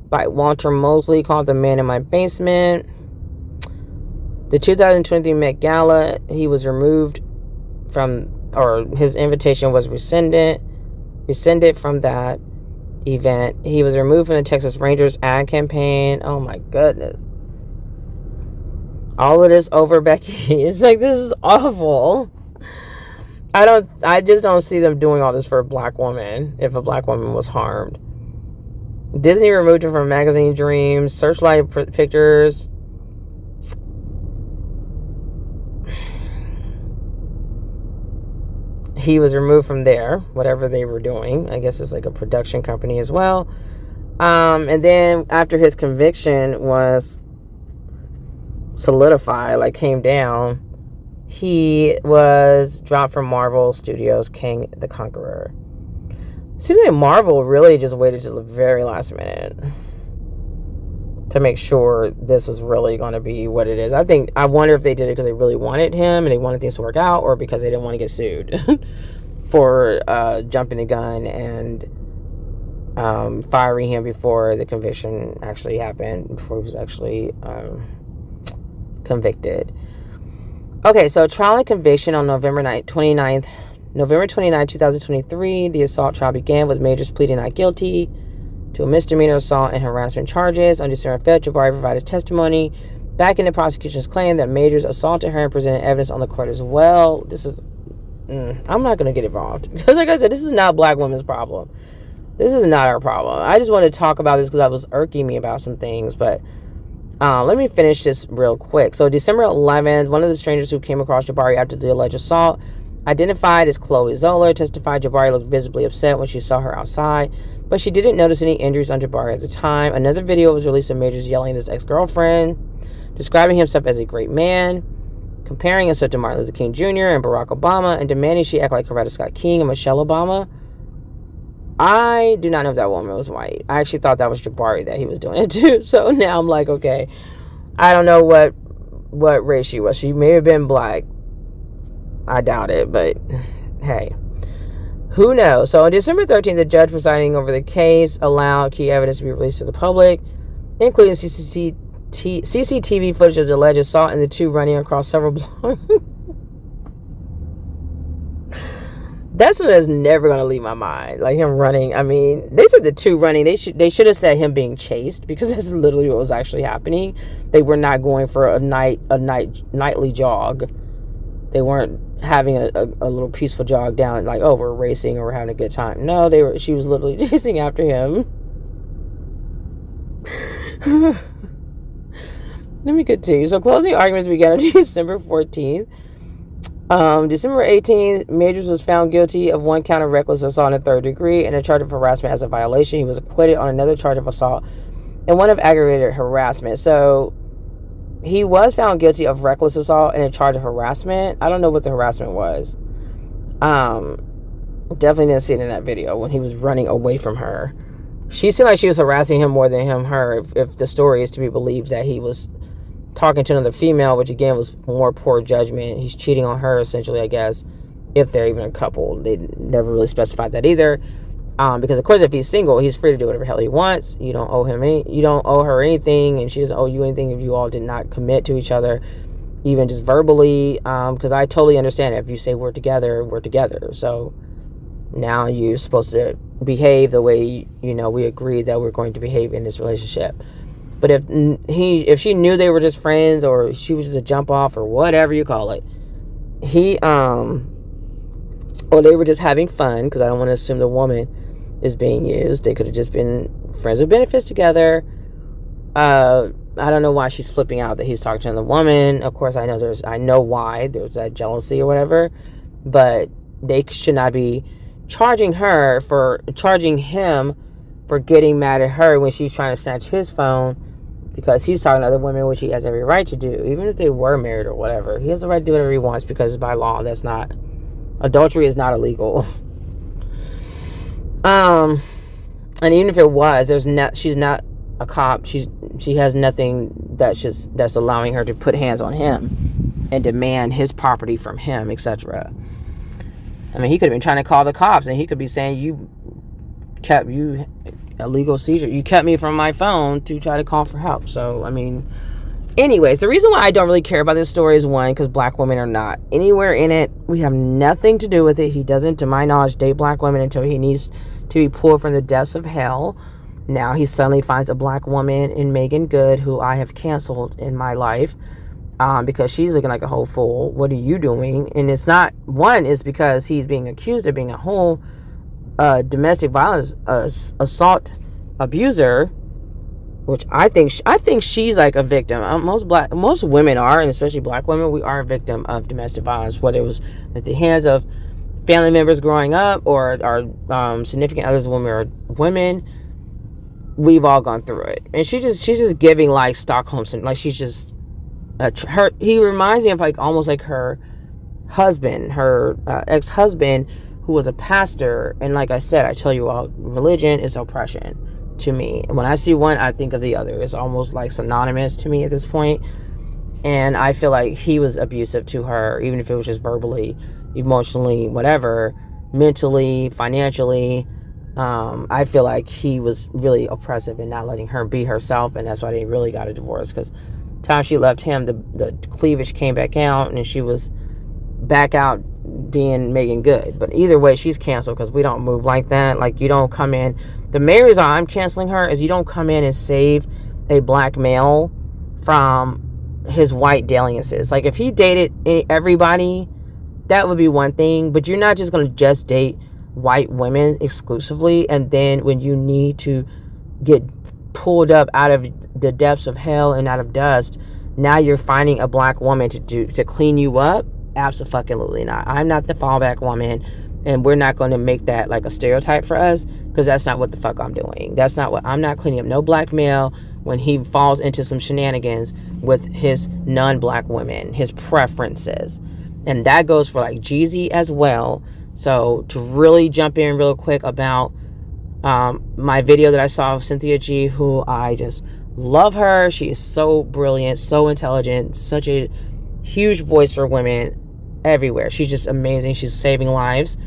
by Walter Mosley called "The Man in My Basement." The 2023 Met Gala, he was removed his invitation was rescinded from that event. He was removed from the Texas Rangers ad campaign. Oh my goodness. All of this over Becky. It's like, this is awful. I just don't see them doing all this for a black woman if a black woman was harmed. Disney removed him from Magazine Dreams. Searchlight Pictures. He was removed from there, whatever they were doing. I guess it's like a production company as well. And then after his conviction was solidified, like came down, he was dropped from Marvel Studios' King the Conqueror. Seems like Marvel really just waited to the very last minute to make sure this was really going to be what it is. I wonder if they did it because they really wanted him and they wanted things to work out, or because they didn't want to get sued for jumping the gun and firing him before the conviction actually happened, before he was actually convicted. Okay, so trial and conviction on November 29, 2023. The assault trial began with Majors pleading not guilty to a misdemeanor assault and harassment charges. On December 5th, Jabari provided testimony backing the prosecution's claim that Majors assaulted her and presented evidence on the court as well. This is, I'm not going to get involved. Because like I said, this is not black women's problem. This is not our problem. I just wanted to talk about this because that was irking me about some things. But let me finish this real quick. So December 11th, one of the strangers who came across Jabari after the alleged assault, identified as Chloe Zoller, testified Jabari looked visibly upset when she saw her outside, but she didn't notice any injuries on Jabari at the time. Another video was released of Majors yelling at his ex-girlfriend, describing himself as a great man, comparing himself to Martin Luther King Jr. and Barack Obama, and demanding she act like Coretta Scott King and Michelle Obama. I do not know if that woman was white. I actually thought that was Jabari that he was doing it to. So now I'm like, okay, I don't know what race she was. She may have been black. I doubt it, but hey, who knows? So on December 13th, the judge presiding over the case allowed key evidence to be released to the public, including CCTV footage of the alleged assault and the two running across several blocks. That's what is never going to leave my mind. Like him running. I mean, they said the two running. They should have said him being chased, because that's literally what was actually happening. They were not going for a nightly jog. They weren't having a little peaceful jog down, like, oh, we're racing or we're having a good time. No, she was literally chasing after him. Let me continue. So closing arguments began on December 14th. December 18th, Majors was found guilty of one count of reckless assault in the third degree and a charge of harassment as a violation. He was acquitted on another charge of assault and one of aggravated harassment. So he was found guilty of reckless assault and a charge of harassment. I don't know what the harassment was. Definitely didn't see it in that video when he was running away from her. She seemed like she was harassing him more than her, if the story is to be believed, that he was talking to another female, which again was more poor judgment. He's cheating on her, essentially, I guess, if they're even a couple. They never really specified that either. Because of course, if he's single, he's free to do whatever the hell he wants. You don't owe her anything, and she doesn't owe you anything if you all did not commit to each other, even just verbally. Because I totally understand it. If you say we're together, we're together. So now you're supposed to behave the way we agreed that we're going to behave in this relationship. But if she knew they were just friends, or she was just a jump off, or whatever you call it, or they were just having fun, because I don't want to assume the woman is being used. They could have just been friends with benefits together. I don't know why she's flipping out that he's talking to another woman. Of course, I know why. There's that jealousy or whatever. But they should not be charging him for getting mad at her when she's trying to snatch his phone, because he's talking to other women, which he has every right to do. Even if they were married or whatever, he has the right to do whatever he wants, because by law, adultery is not illegal. And even if it was, she's not a cop. She has nothing that's allowing her to put hands on him and demand his property from him, etc. I mean, he could have been trying to call the cops, and he could be saying, you illegal seizure. You kept me from my phone to try to call for help. So, I mean, anyways, the reason why I don't really care about this story is, one, because black women are not anywhere in it. We have nothing to do with it. He doesn't, to my knowledge, date black women until he needs to be pulled from the depths of hell. Now he suddenly finds a black woman in Meagan Good, who I have canceled in my life, because she's looking like a whole fool. What are you doing? And it's not, one is because he's being accused of being a whole domestic violence assault abuser, which I think she's like a victim. Most women are, and especially black women, we are a victim of domestic violence, whether it was at the hands of family members growing up or our significant others when we were women. We've all gone through it, and she's just giving like Stockholm syndrome. Like she's just he reminds me of like almost like her husband, her ex-husband, who was a pastor. And like I said, I tell you all, religion is oppression to me. And when I see one, I think of the other. It's almost like synonymous to me at this point. And I feel like he was abusive to her, even if it was just verbally, emotionally, whatever, mentally, financially. I feel like he was really oppressive and not letting her be herself, and that's why they really got a divorce. Because time she left him, the cleavage came back out, and she was back out being Meagan Good. But either way, she's canceled, because we don't move like that. Like, you don't come in. The main reason I'm canceling her is you don't come in and save a black male from his white dalliances. Like, if he dated everybody, that would be one thing, but you're not just going to just date white women exclusively, and then when you need to get pulled up out of the depths of hell and out of dust, now you're finding a black woman to clean you up. Absolutely not. I'm not the fallback woman, and we're not going to make that like a stereotype for us, because that's not what the fuck I'm doing. That's not what I'm not cleaning up no black male when he falls into some shenanigans with his non-black women, his preferences. And that goes for like Jeezy as well. So to really jump in real quick about my video that I saw of Cynthia G, who I just love her. She is so brilliant, so intelligent, such a huge voice for women everywhere. She's just amazing. She's saving lives.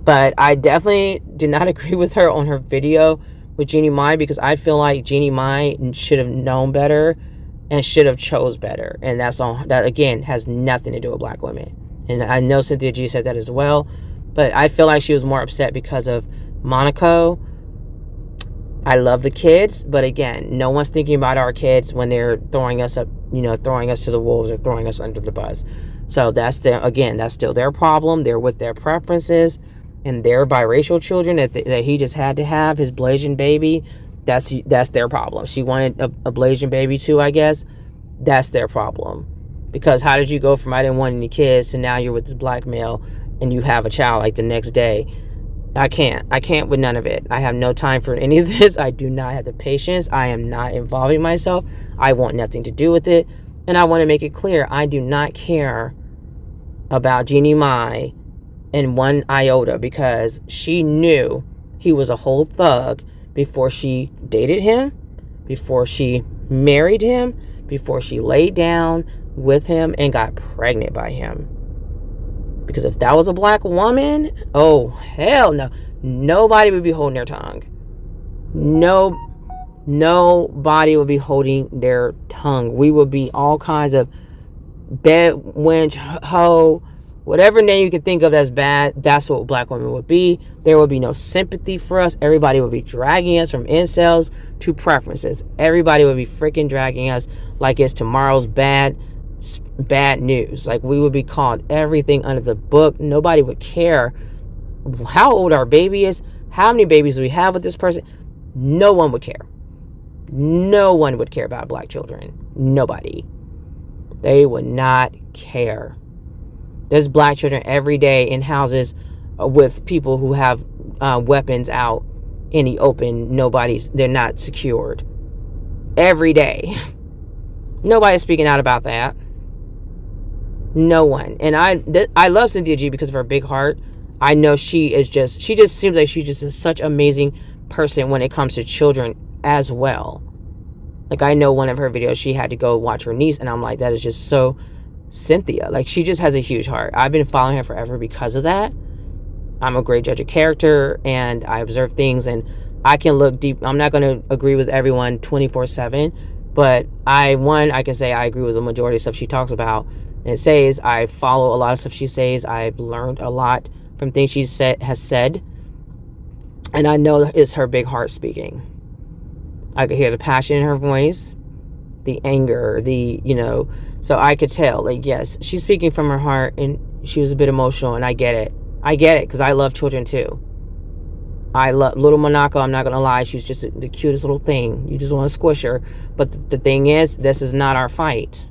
But I definitely did not agree with her on her video with Jeannie Mai, because I feel like Jeannie Mai should have known better and should have chose better. And that's all. That again has nothing to do with black women. And I know Cynthia G said that as well. But I feel like she was more upset because of Monaco. I love the kids, but again, no one's thinking about our kids when they're throwing us up, throwing us to the wolves or throwing us under the bus. So that's still their problem. They're with their preferences, and their biracial children that he just had to have, his Blasian baby. That's their problem. She wanted a Blasian baby too, I guess. That's their problem. Because how did you go from I didn't want any kids to now you're with this black male and you have a child like the next day? I can't with none of it. I have no time for any of this. I do not have the patience. I am not involving myself. I want nothing to do with it. And I want to make it clear, I do not care about Jeannie Mai in one iota, because she knew he was a whole thug before she dated him, before she married him, before she laid down with him and got pregnant by him. Because if that was a black woman, oh, hell no. Nobody would be holding their tongue. Nobody would be holding their tongue. We would be all kinds of bed, wench, hoe, whatever name you can think of that's bad. That's what black women would be. There would be no sympathy for us. Everybody would be dragging us from incels to preferences. Everybody would be freaking dragging us like it's tomorrow's bad news. Like, we would be called everything under the book. Nobody would care how old our baby is, how many babies we have with this person. No one would care. No one would care about black children. Nobody. They would not care. There's black children every day in houses with people who have weapons out in the open. They're not secured. Every day. Nobody's speaking out about that. No one. And I love Cynthia G because of her big heart. I know she just seems like she's just a such amazing person when it comes to children as well. Like, I know one of her videos, she had to go watch her niece, and I'm like, that is just so Cynthia. Like, she just has a huge heart. I've been following her forever because of that. I'm a great judge of character, and I observe things, and I can look deep. I'm not going to agree with everyone 24/7, but I can say I agree with the majority of stuff she talks about and says. I follow a lot of stuff she says. I've learned a lot from things she has said, and I know it's her big heart speaking. I could hear the passion in her voice, the anger, so I could tell, like, yes, she's speaking from her heart, and she was a bit emotional, and I get it. I get it, because I love children too. I love little Monaco. I'm not gonna lie, she's just the cutest little thing. You just want to squish her. But the thing is, this is not our fight.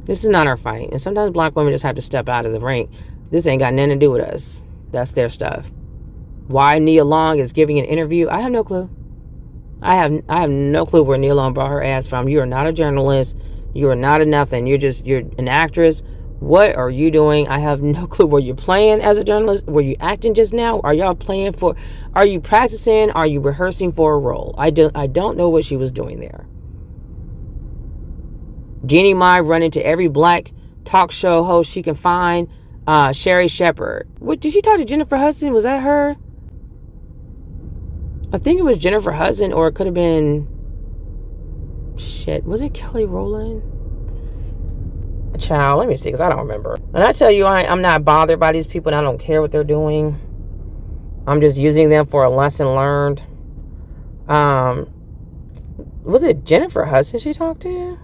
This is not our fight. And sometimes black women just have to step out of the ring. This ain't got nothing to do with us. That's their stuff. Why Nia Long is giving an interview, I have no clue. I have no clue where Nia Long brought her ass from. You are not a journalist. You are not a nothing. You're an actress. What are you doing? I have no clue. Were you playing as a journalist? Were you acting just now? Are y'all playing for? Are you practicing? Are you rehearsing for a role? I don't know what she was doing there. Jeannie Mai run into every black talk show host she can find. Sherry Shepherd. What did she talk to Jennifer Hudson? Was that her? I think it was Jennifer Hudson, or it could have been. Shit, was it Kelly Rowland? Child, let me see, because I don't remember. And I tell you, I'm not bothered by these people, and I don't care what they're doing. I'm just using them for a lesson learned. Was it Jennifer Hudson she talked to?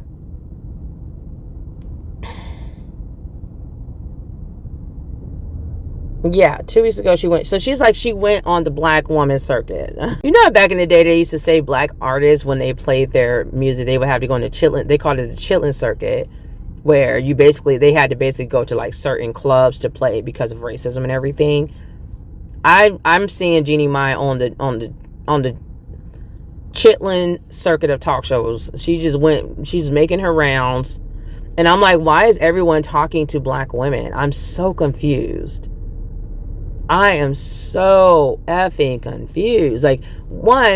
Yeah, 2 weeks ago she went. So she went on the black woman circuit. You know, back in the day they used to say black artists, when they played their music, they would have to go on the chitlin. They called it the chitlin circuit, where they had to go to like certain clubs to play because of racism and everything. I'm seeing Jeannie Mai on the chitlin circuit of talk shows. She's making her rounds, and I'm like, why is everyone talking to black women? I'm so confused. I am so effing confused. Like,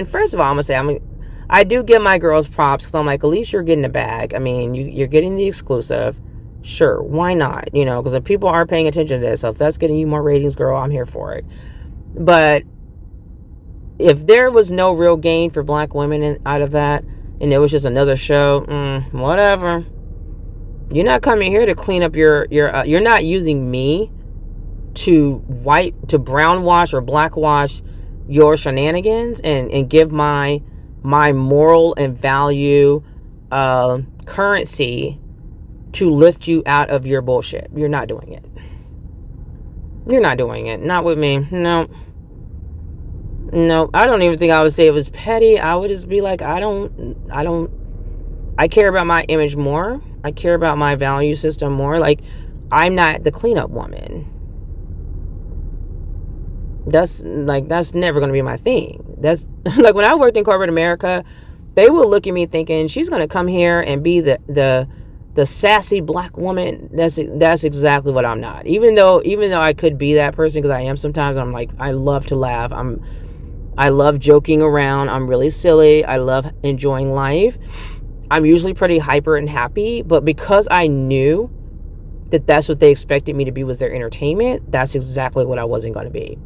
first of all, I'm gonna say I do give my girls props, because I'm like, at least you're getting the bag. I mean, you're getting the exclusive. Sure, why not? You know, because if people are paying attention to this, so if that's getting you more ratings, girl, I'm here for it. But if there was no real gain for black women out of that, and it was just another show, whatever. You're not coming here to clean up you're not using me to brown wash or black wash your shenanigans and give my moral and value currency to lift you out of your bullshit. You're not doing it. You're not doing it. Not with me. No, I don't even think I would say it was petty. I would just be like, I care about my image more. I care about my value system more. Like, I'm not the cleanup woman. That's never going to be my thing. That's like, when I worked in corporate America, they will look at me thinking she's going to come here and be the sassy black woman. That's exactly what I'm not. Even though I could be that person, because I am sometimes. I'm like, I love to laugh. I love joking around. I'm really silly. I love enjoying life. I'm usually pretty hyper and happy, but because I knew that that's what they expected me to be, was their entertainment, that's exactly what I wasn't going to be.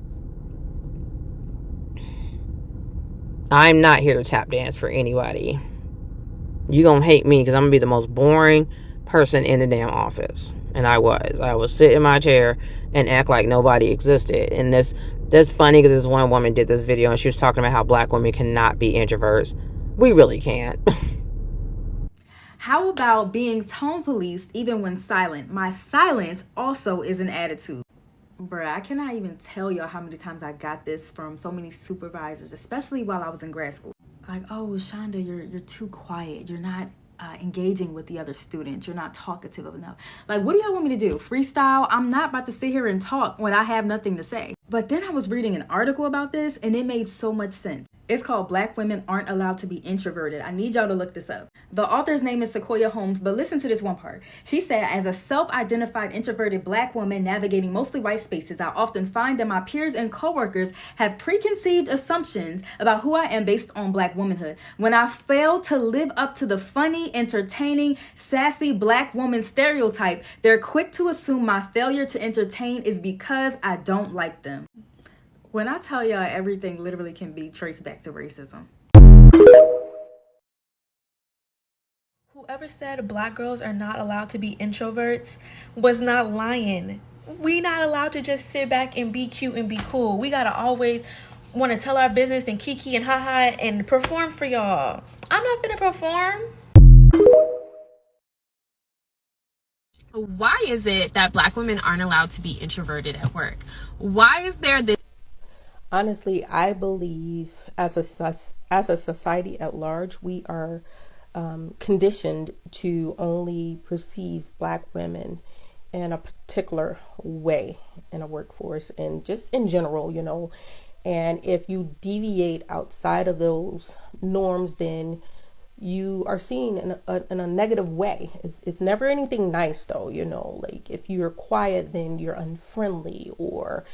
I'm not here to tap dance for anybody. You're going to hate me because I'm going to be the most boring person in the damn office. And I would sit in my chair and act like nobody existed. And that's funny, because this one woman did this video and she was talking about how black women cannot be introverts. We really can't. How about being tone policed even when silent? My silence also is an attitude. Bruh, I cannot even tell y'all how many times I got this from so many supervisors, especially while I was in grad school. Like, oh, Shonda, you're too quiet. You're not engaging with the other students. You're not talkative enough. Like, what do y'all want me to do? Freestyle? I'm not about to sit here and talk when I have nothing to say. But then I was reading an article about this, and it made so much sense. It's called Black Women Aren't Allowed to Be Introverted. I need y'all to look this up. The author's name is Sequoia Holmes, but listen to this one part. She said, as a self-identified introverted black woman navigating mostly white spaces, I often find that my peers and coworkers have preconceived assumptions about who I am based on black womanhood. When I fail to live up to the funny, entertaining, sassy black woman stereotype, they're quick to assume my failure to entertain is because I don't like them. When I tell y'all, everything literally can be traced back to racism. Whoever said black girls are not allowed to be introverts was not lying. We not allowed to just sit back and be cute and be cool. We gotta always want to tell our business and kiki and haha and perform for y'all. I'm not gonna perform. Why is it that black women aren't allowed to be introverted at work? Why is there this? Honestly, I believe as a society at large, we are conditioned to only perceive Black women in a particular way in a workforce and just in general, And if you deviate outside of those norms, then you are seen in a negative way. It's never anything nice though, like if you're quiet, then you're unfriendly, or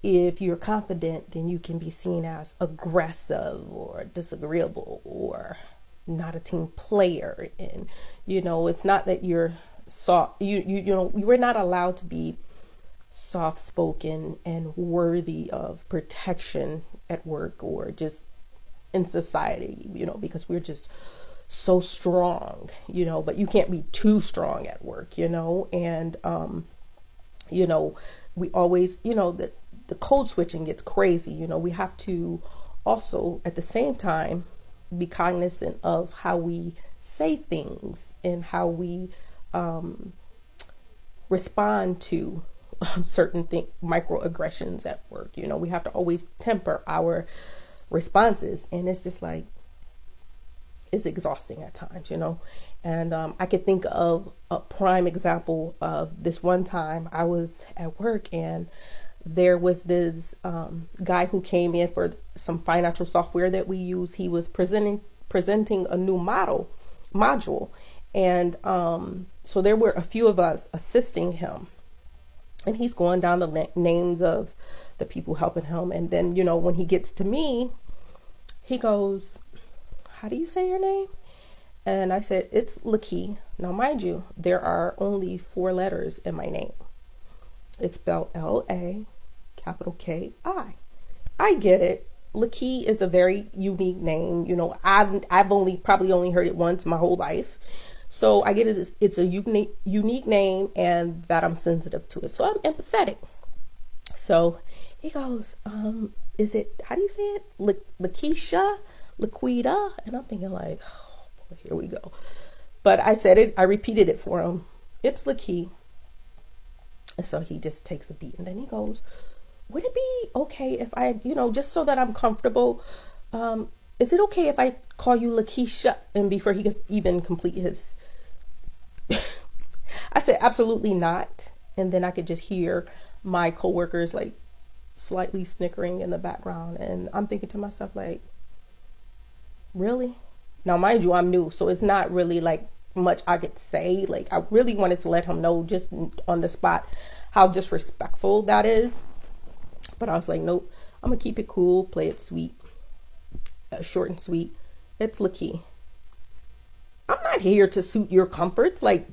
if you're confident, then you can be seen as aggressive or disagreeable or not a team player. And, it's not that you're soft, we're not allowed to be soft spoken and worthy of protection at work or just in society, because we're just so strong, but you can't be too strong at work, and, we always, the code switching gets crazy, we have to also at the same time be cognizant of how we say things and how we respond to certain microaggressions at work. We have to always temper our responses, and it's just like, it's exhausting at times, and I could think of a prime example of this. One time I was at work and there was this guy who came in for some financial software that we use. He was presenting a new module, and so there were a few of us assisting him, and he's going down the names of the people helping him, and then when he gets to me, he goes, "How do you say your name?" And I said, "It's Laki." Now, mind you, there are only 4 letters in my name. It's spelled L-A, capital K-I. I get it. Laki is a very unique name. I've probably only heard it once my whole life. So I get it. It's a unique name, and that I'm sensitive to it. So I'm empathetic. So he goes, is it, how do you say it? Lakeisha? Laquita? And I'm thinking like, oh boy, here we go. But I repeated it for him. It's Laki. And so he just takes a beat, and then he goes, "Would it be okay if I, just so that I'm comfortable, is it okay if I call you Lakeisha?" And before he could even complete his, I said, "Absolutely not." And then I could just hear my coworkers like slightly snickering in the background. And I'm thinking to myself like, really? Now, mind you, I'm new, so it's not really like much I could say. Like, I really wanted to let him know just on the spot how disrespectful that is. But I was like, nope, I'm gonna keep it cool, play it sweet, short and sweet. It's Laki. I'm not here to suit your comforts, like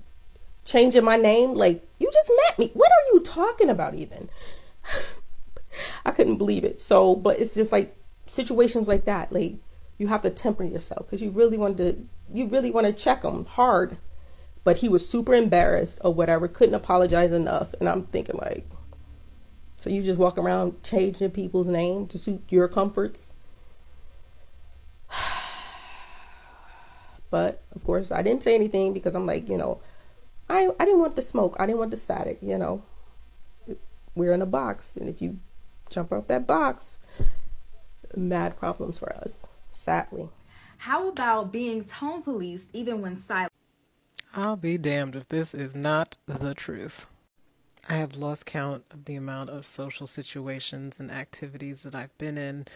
changing my name. Like, you just met me. What are you talking about even? I couldn't believe it. So, but it's just like situations like that. Like, you have to temper yourself because you really want to check him hard. But he was super embarrassed or whatever, couldn't apologize enough. And I'm thinking like, so you just walk around changing people's name to suit your comforts? But of course I didn't say anything because I'm like, I didn't want the smoke. I didn't want the static, We're in a box. And if you jump out that box, mad problems for us, sadly. How about being tone policed even when silent? I'll be damned if this is not the truth. I have lost count of the amount of social situations and activities that I've been in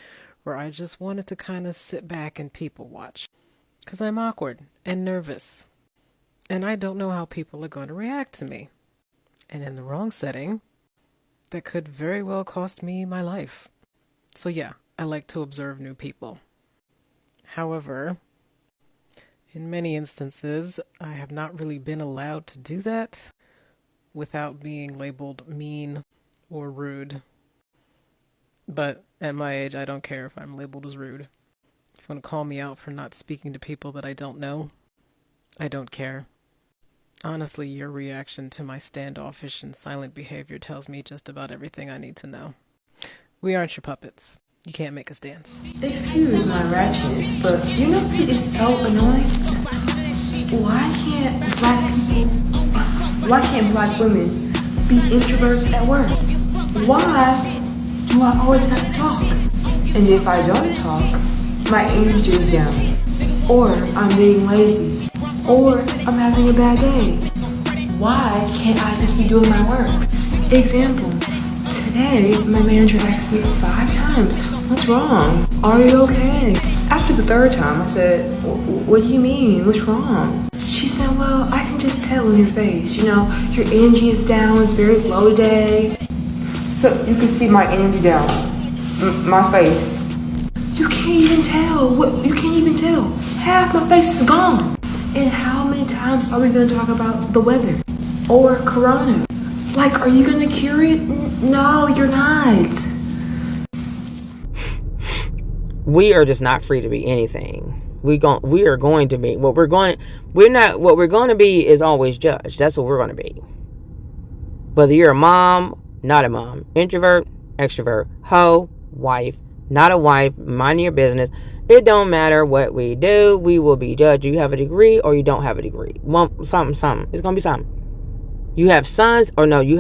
where I just wanted to kind of sit back and people watch. Because I'm awkward and nervous. And I don't know how people are going to react to me. And in the wrong setting, that could very well cost me my life. So yeah, I like to observe new people. However, in many instances, I have not really been allowed to do that without being labeled mean or rude. But at my age, I don't care if I'm labeled as rude. If you want to call me out for not speaking to people that I don't know, I don't care. Honestly, your reaction to my standoffish and silent behavior tells me just about everything I need to know. We aren't your puppets. You can't make us dance. Excuse my ratchetness, but it is so annoying. Why can't black women be introverts at work? Why Do I always have to talk? And if I don't talk, my energy is down. Or I'm being lazy. Or I'm having a bad day. Why can't I just be doing my work? Example, today my manager asked me 5 times, what's wrong? Are you okay? After the 3rd time, I said, what do you mean? What's wrong? She said, well, I can just tell in your face. You know, your energy is down. It's very low today. So you can see my energy down. My face. You can't even tell. You can't even tell. Half my face is gone. And how many times are we going to talk about the weather? Or Corona? Like, are you going to cure it? No, you're not. We are just not free to be anything. We are going to be what we're going to be is always judged. That's what we're going to be. Whether you're a mom, not a mom, introvert, extrovert, hoe, wife, not a wife, mind your business. It don't matter what we do. We will be judged. You have a degree or you don't have a degree. Something. It's going to be something. You have sons or no, you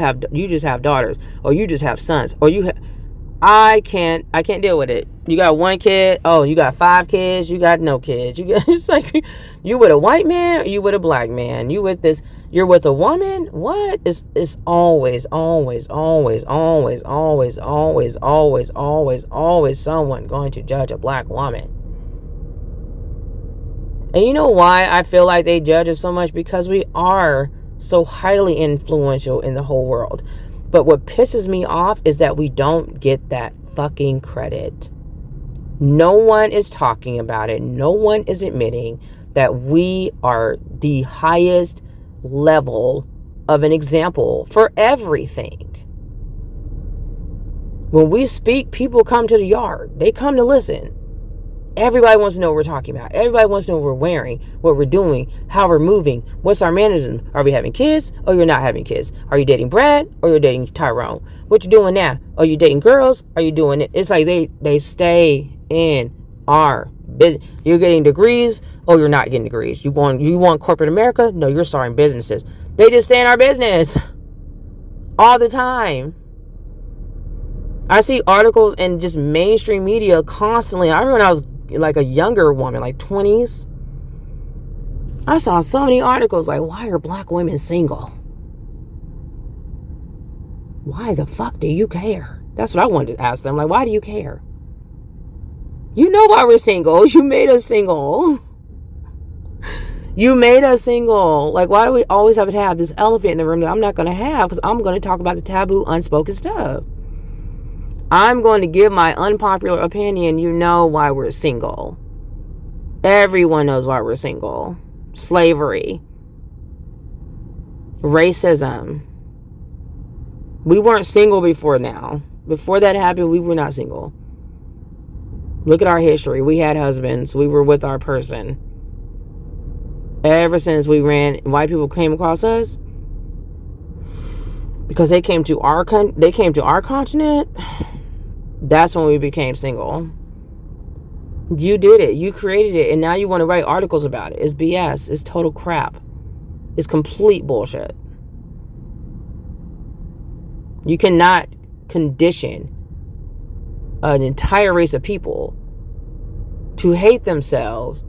just have daughters or you just have sons or I can't deal with it. You got 1 kid. Oh, you got 5 kids. You got no kids. It's like you with a white man or you with a black man. You're with a woman. What? It's always someone going to judge a black woman. And you know why I feel like they judge us so much? Because we are so highly influential in the whole world. But what pisses me off is that we don't get that fucking credit. No one is talking about it. No one is admitting that we are the highest level of an example for everything. When we speak, people come to the yard. They come to listen. Everybody wants to know what we're talking about. Everybody wants to know what we're wearing, what we're doing, how we're moving, what's our mannerism. Are we having kids or you're not having kids? Are you dating Brad or you're dating Tyrone? What you doing now? Are you dating girls? Are you doing it? It's like they stay in our business. You're getting degrees or you're not getting degrees. You want corporate America? No, you're starting businesses. They just stay in our business all the time. I see articles in just mainstream media constantly. I remember when I was like a younger woman, like 20s, I saw so many articles like, why are black women single? Why the fuck do you care? That's what I wanted to ask them. Like, why do you care? You know why we're single. You made us single. You made us single. Like, why do we always have to have this elephant in the room that I'm not going to have? Because I'm going to talk about the taboo, unspoken stuff. I'm going to give my unpopular opinion. You know why we're single. Everyone knows why we're single. Slavery. Racism. We weren't single before now. Before that happened, we were not single. Look at our history. We had husbands. We were with our person. Ever since white people came across us, because they came to our continent, that's when we became single. You did it. You created it. And now you want to write articles about it. It's BS. It's total crap. It's complete bullshit. You cannot condition an entire race of people to hate themselves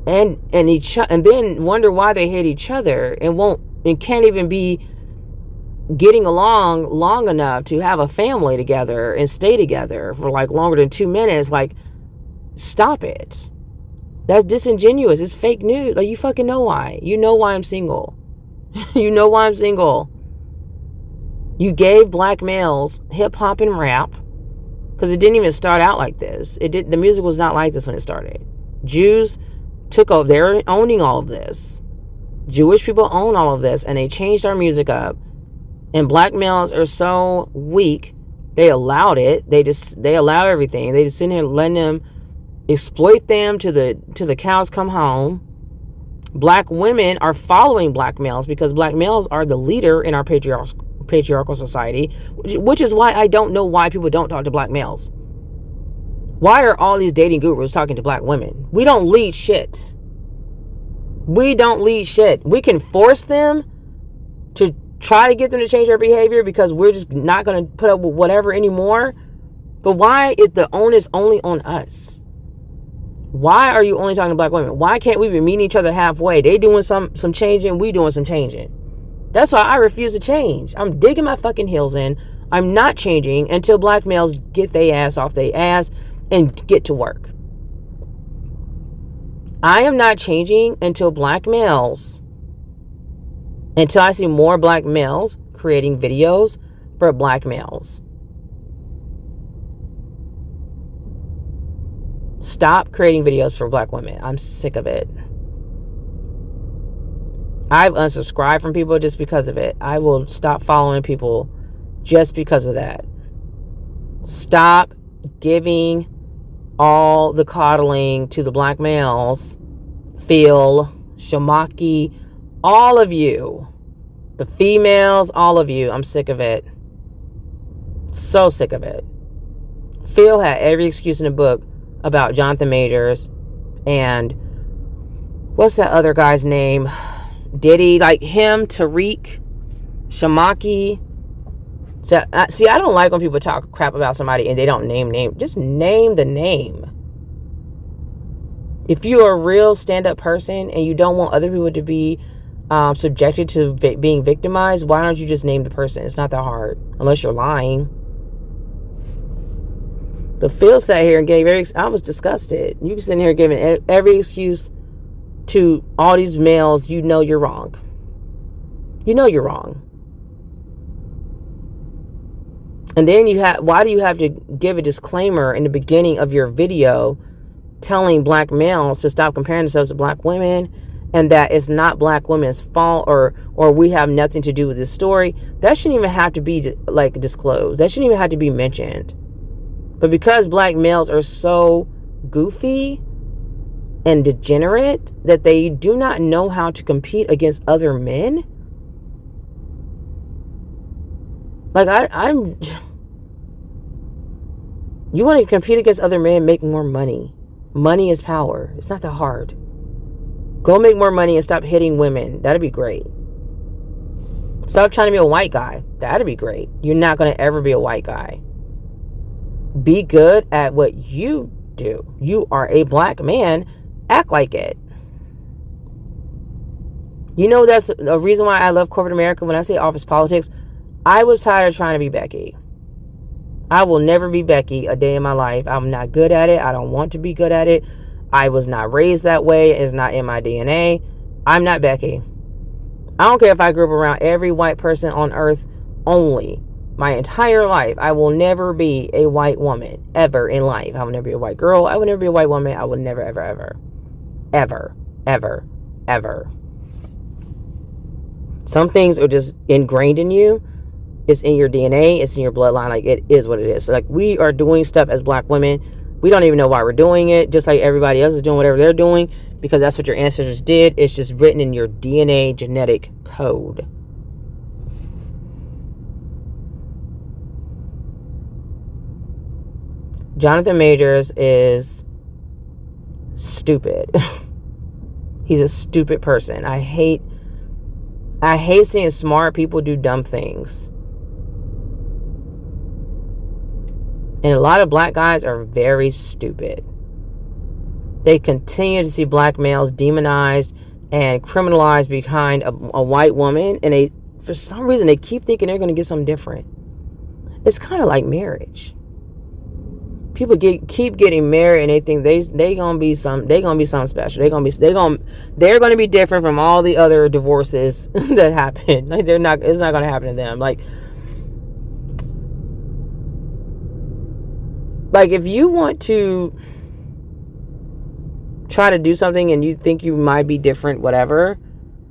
and then wonder why they hate each other and can't even be getting along long enough to have a family together and stay together for like longer than 2 minutes. Like, stop it. That's disingenuous. It's fake news. Like, you fucking know why. You know why I'm single. You know why I'm single. You gave black males hip hop and rap because it didn't even start out like this. The music was not like this when it started. Jews took over. They're owning all of this. Jewish people own all of this, and they changed our music up. And black males are so weak, they allowed it. They allow everything. They just sit here letting them exploit them to the cows come home. Black women are following black males because black males are the leader in our patriarchal society, which is why I don't know why people don't talk to black males. Why are all these dating gurus talking to black women? We don't lead shit. We don't lead shit. We can force them to try to get them to change their behavior because we're just not going to put up with whatever anymore. But why is the onus only on us? Why are you only talking to black women? Why can't we be meeting each other halfway? They doing some changing, we doing some changing. That's why I refuse to change. I'm digging my fucking heels in. I'm not changing until black males get their ass off their ass and get to work. I am not changing until I see more black males creating videos for black males. Stop creating videos for black women. I'm sick of it. I've unsubscribed from people just because of it. I will stop following people just because of that. Stop giving all the coddling to the black males. Phil, Shamaki, all of you. The females, all of you. I'm sick of it. So sick of it. Phil had every excuse in the book about Jonathan Majors and what's that other guy's name? Diddy, like him, Tariq, Shamaki. So, see, I don't like when people talk crap about somebody and they don't name. Just name the name. If you're a real stand-up person and you don't want other people to be subjected to being victimized, why don't you just name the person? It's not that hard, unless you're lying. The Phil sat here and gave I was disgusted. You can sit here giving every excuse to all these males. You know you're wrong. You know you're wrong. And then why do you have to give a disclaimer in the beginning of your video telling black males to stop comparing themselves to black women and that it's not black women's fault or we have nothing to do with this story? That shouldn't even have to be like disclosed. That shouldn't even have to be mentioned. But because black males are so goofy and degenerate that they do not know how to compete against other men, like you want to compete against other men, make more money. Money is power. It's not that hard. Go make more money and stop hitting women. That'd be great. Stop trying to be a white guy. That'd be great. You're not going to ever be a white guy. Be good at what you do. You are a black man. Act like it. You know, that's a reason why I love corporate America. When I say office politics, I was tired of trying to be Becky. I will never be Becky a day in my life. I'm not good at it. I don't want to be good at it. I was not raised that way. It's not in my DNA. I'm not Becky. I don't care if I grew up around every white person on earth only. My entire life, I will never be a white woman ever in life. I will never be a white girl. I will never be a white woman. I will never, ever, ever, ever, ever, ever. Some things are just ingrained in you. It's in your DNA. It's in your bloodline. Like, it is what it is. So, like, we are doing stuff as black women. We don't even know why we're doing it. Just like everybody else is doing whatever they're doing because that's what your ancestors did. It's just written in your DNA genetic code. Jonathan Majors is stupid. He's a stupid person. I hate seeing smart people do dumb things. And a lot of black guys are very stupid. They continue to see black males demonized and criminalized behind a white woman, and for some reason they keep thinking they're going to get something different. It's kind of like marriage. People keep getting married and they think they're gonna be something special. They're gonna be different from all the other divorces that happen. Like, it's not gonna happen to them. Like if you want to try to do something and you think you might be different, whatever,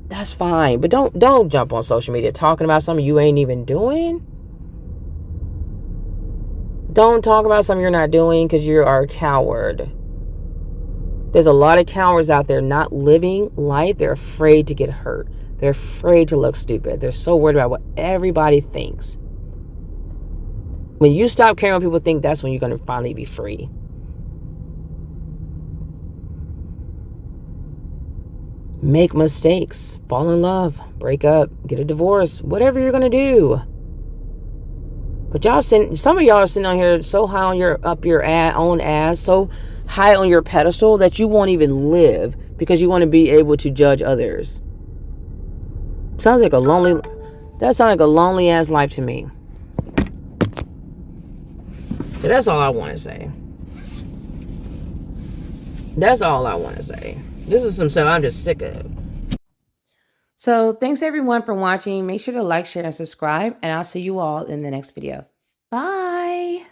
that's fine. But don't jump on social media talking about something you ain't even doing. Don't talk about something you're not doing because you are a coward. There's a lot of cowards out there not living life. They're afraid to get hurt. They're afraid to look stupid. They're so worried about what everybody thinks. When you stop caring what people think, that's when you're going to finally be free. Make mistakes. Fall in love. Break up. Get a divorce. Whatever you're going to do. But y'all some of y'all are sitting on here so high on your own ass, so high on your pedestal that you won't even live because you want to be able to judge others. That sounds like a lonely ass life to me. So that's all I want to say. That's all I want to say. This is some stuff I'm just sick of. So thanks everyone for watching. Make sure to like, share, and subscribe. And I'll see you all in the next video. Bye.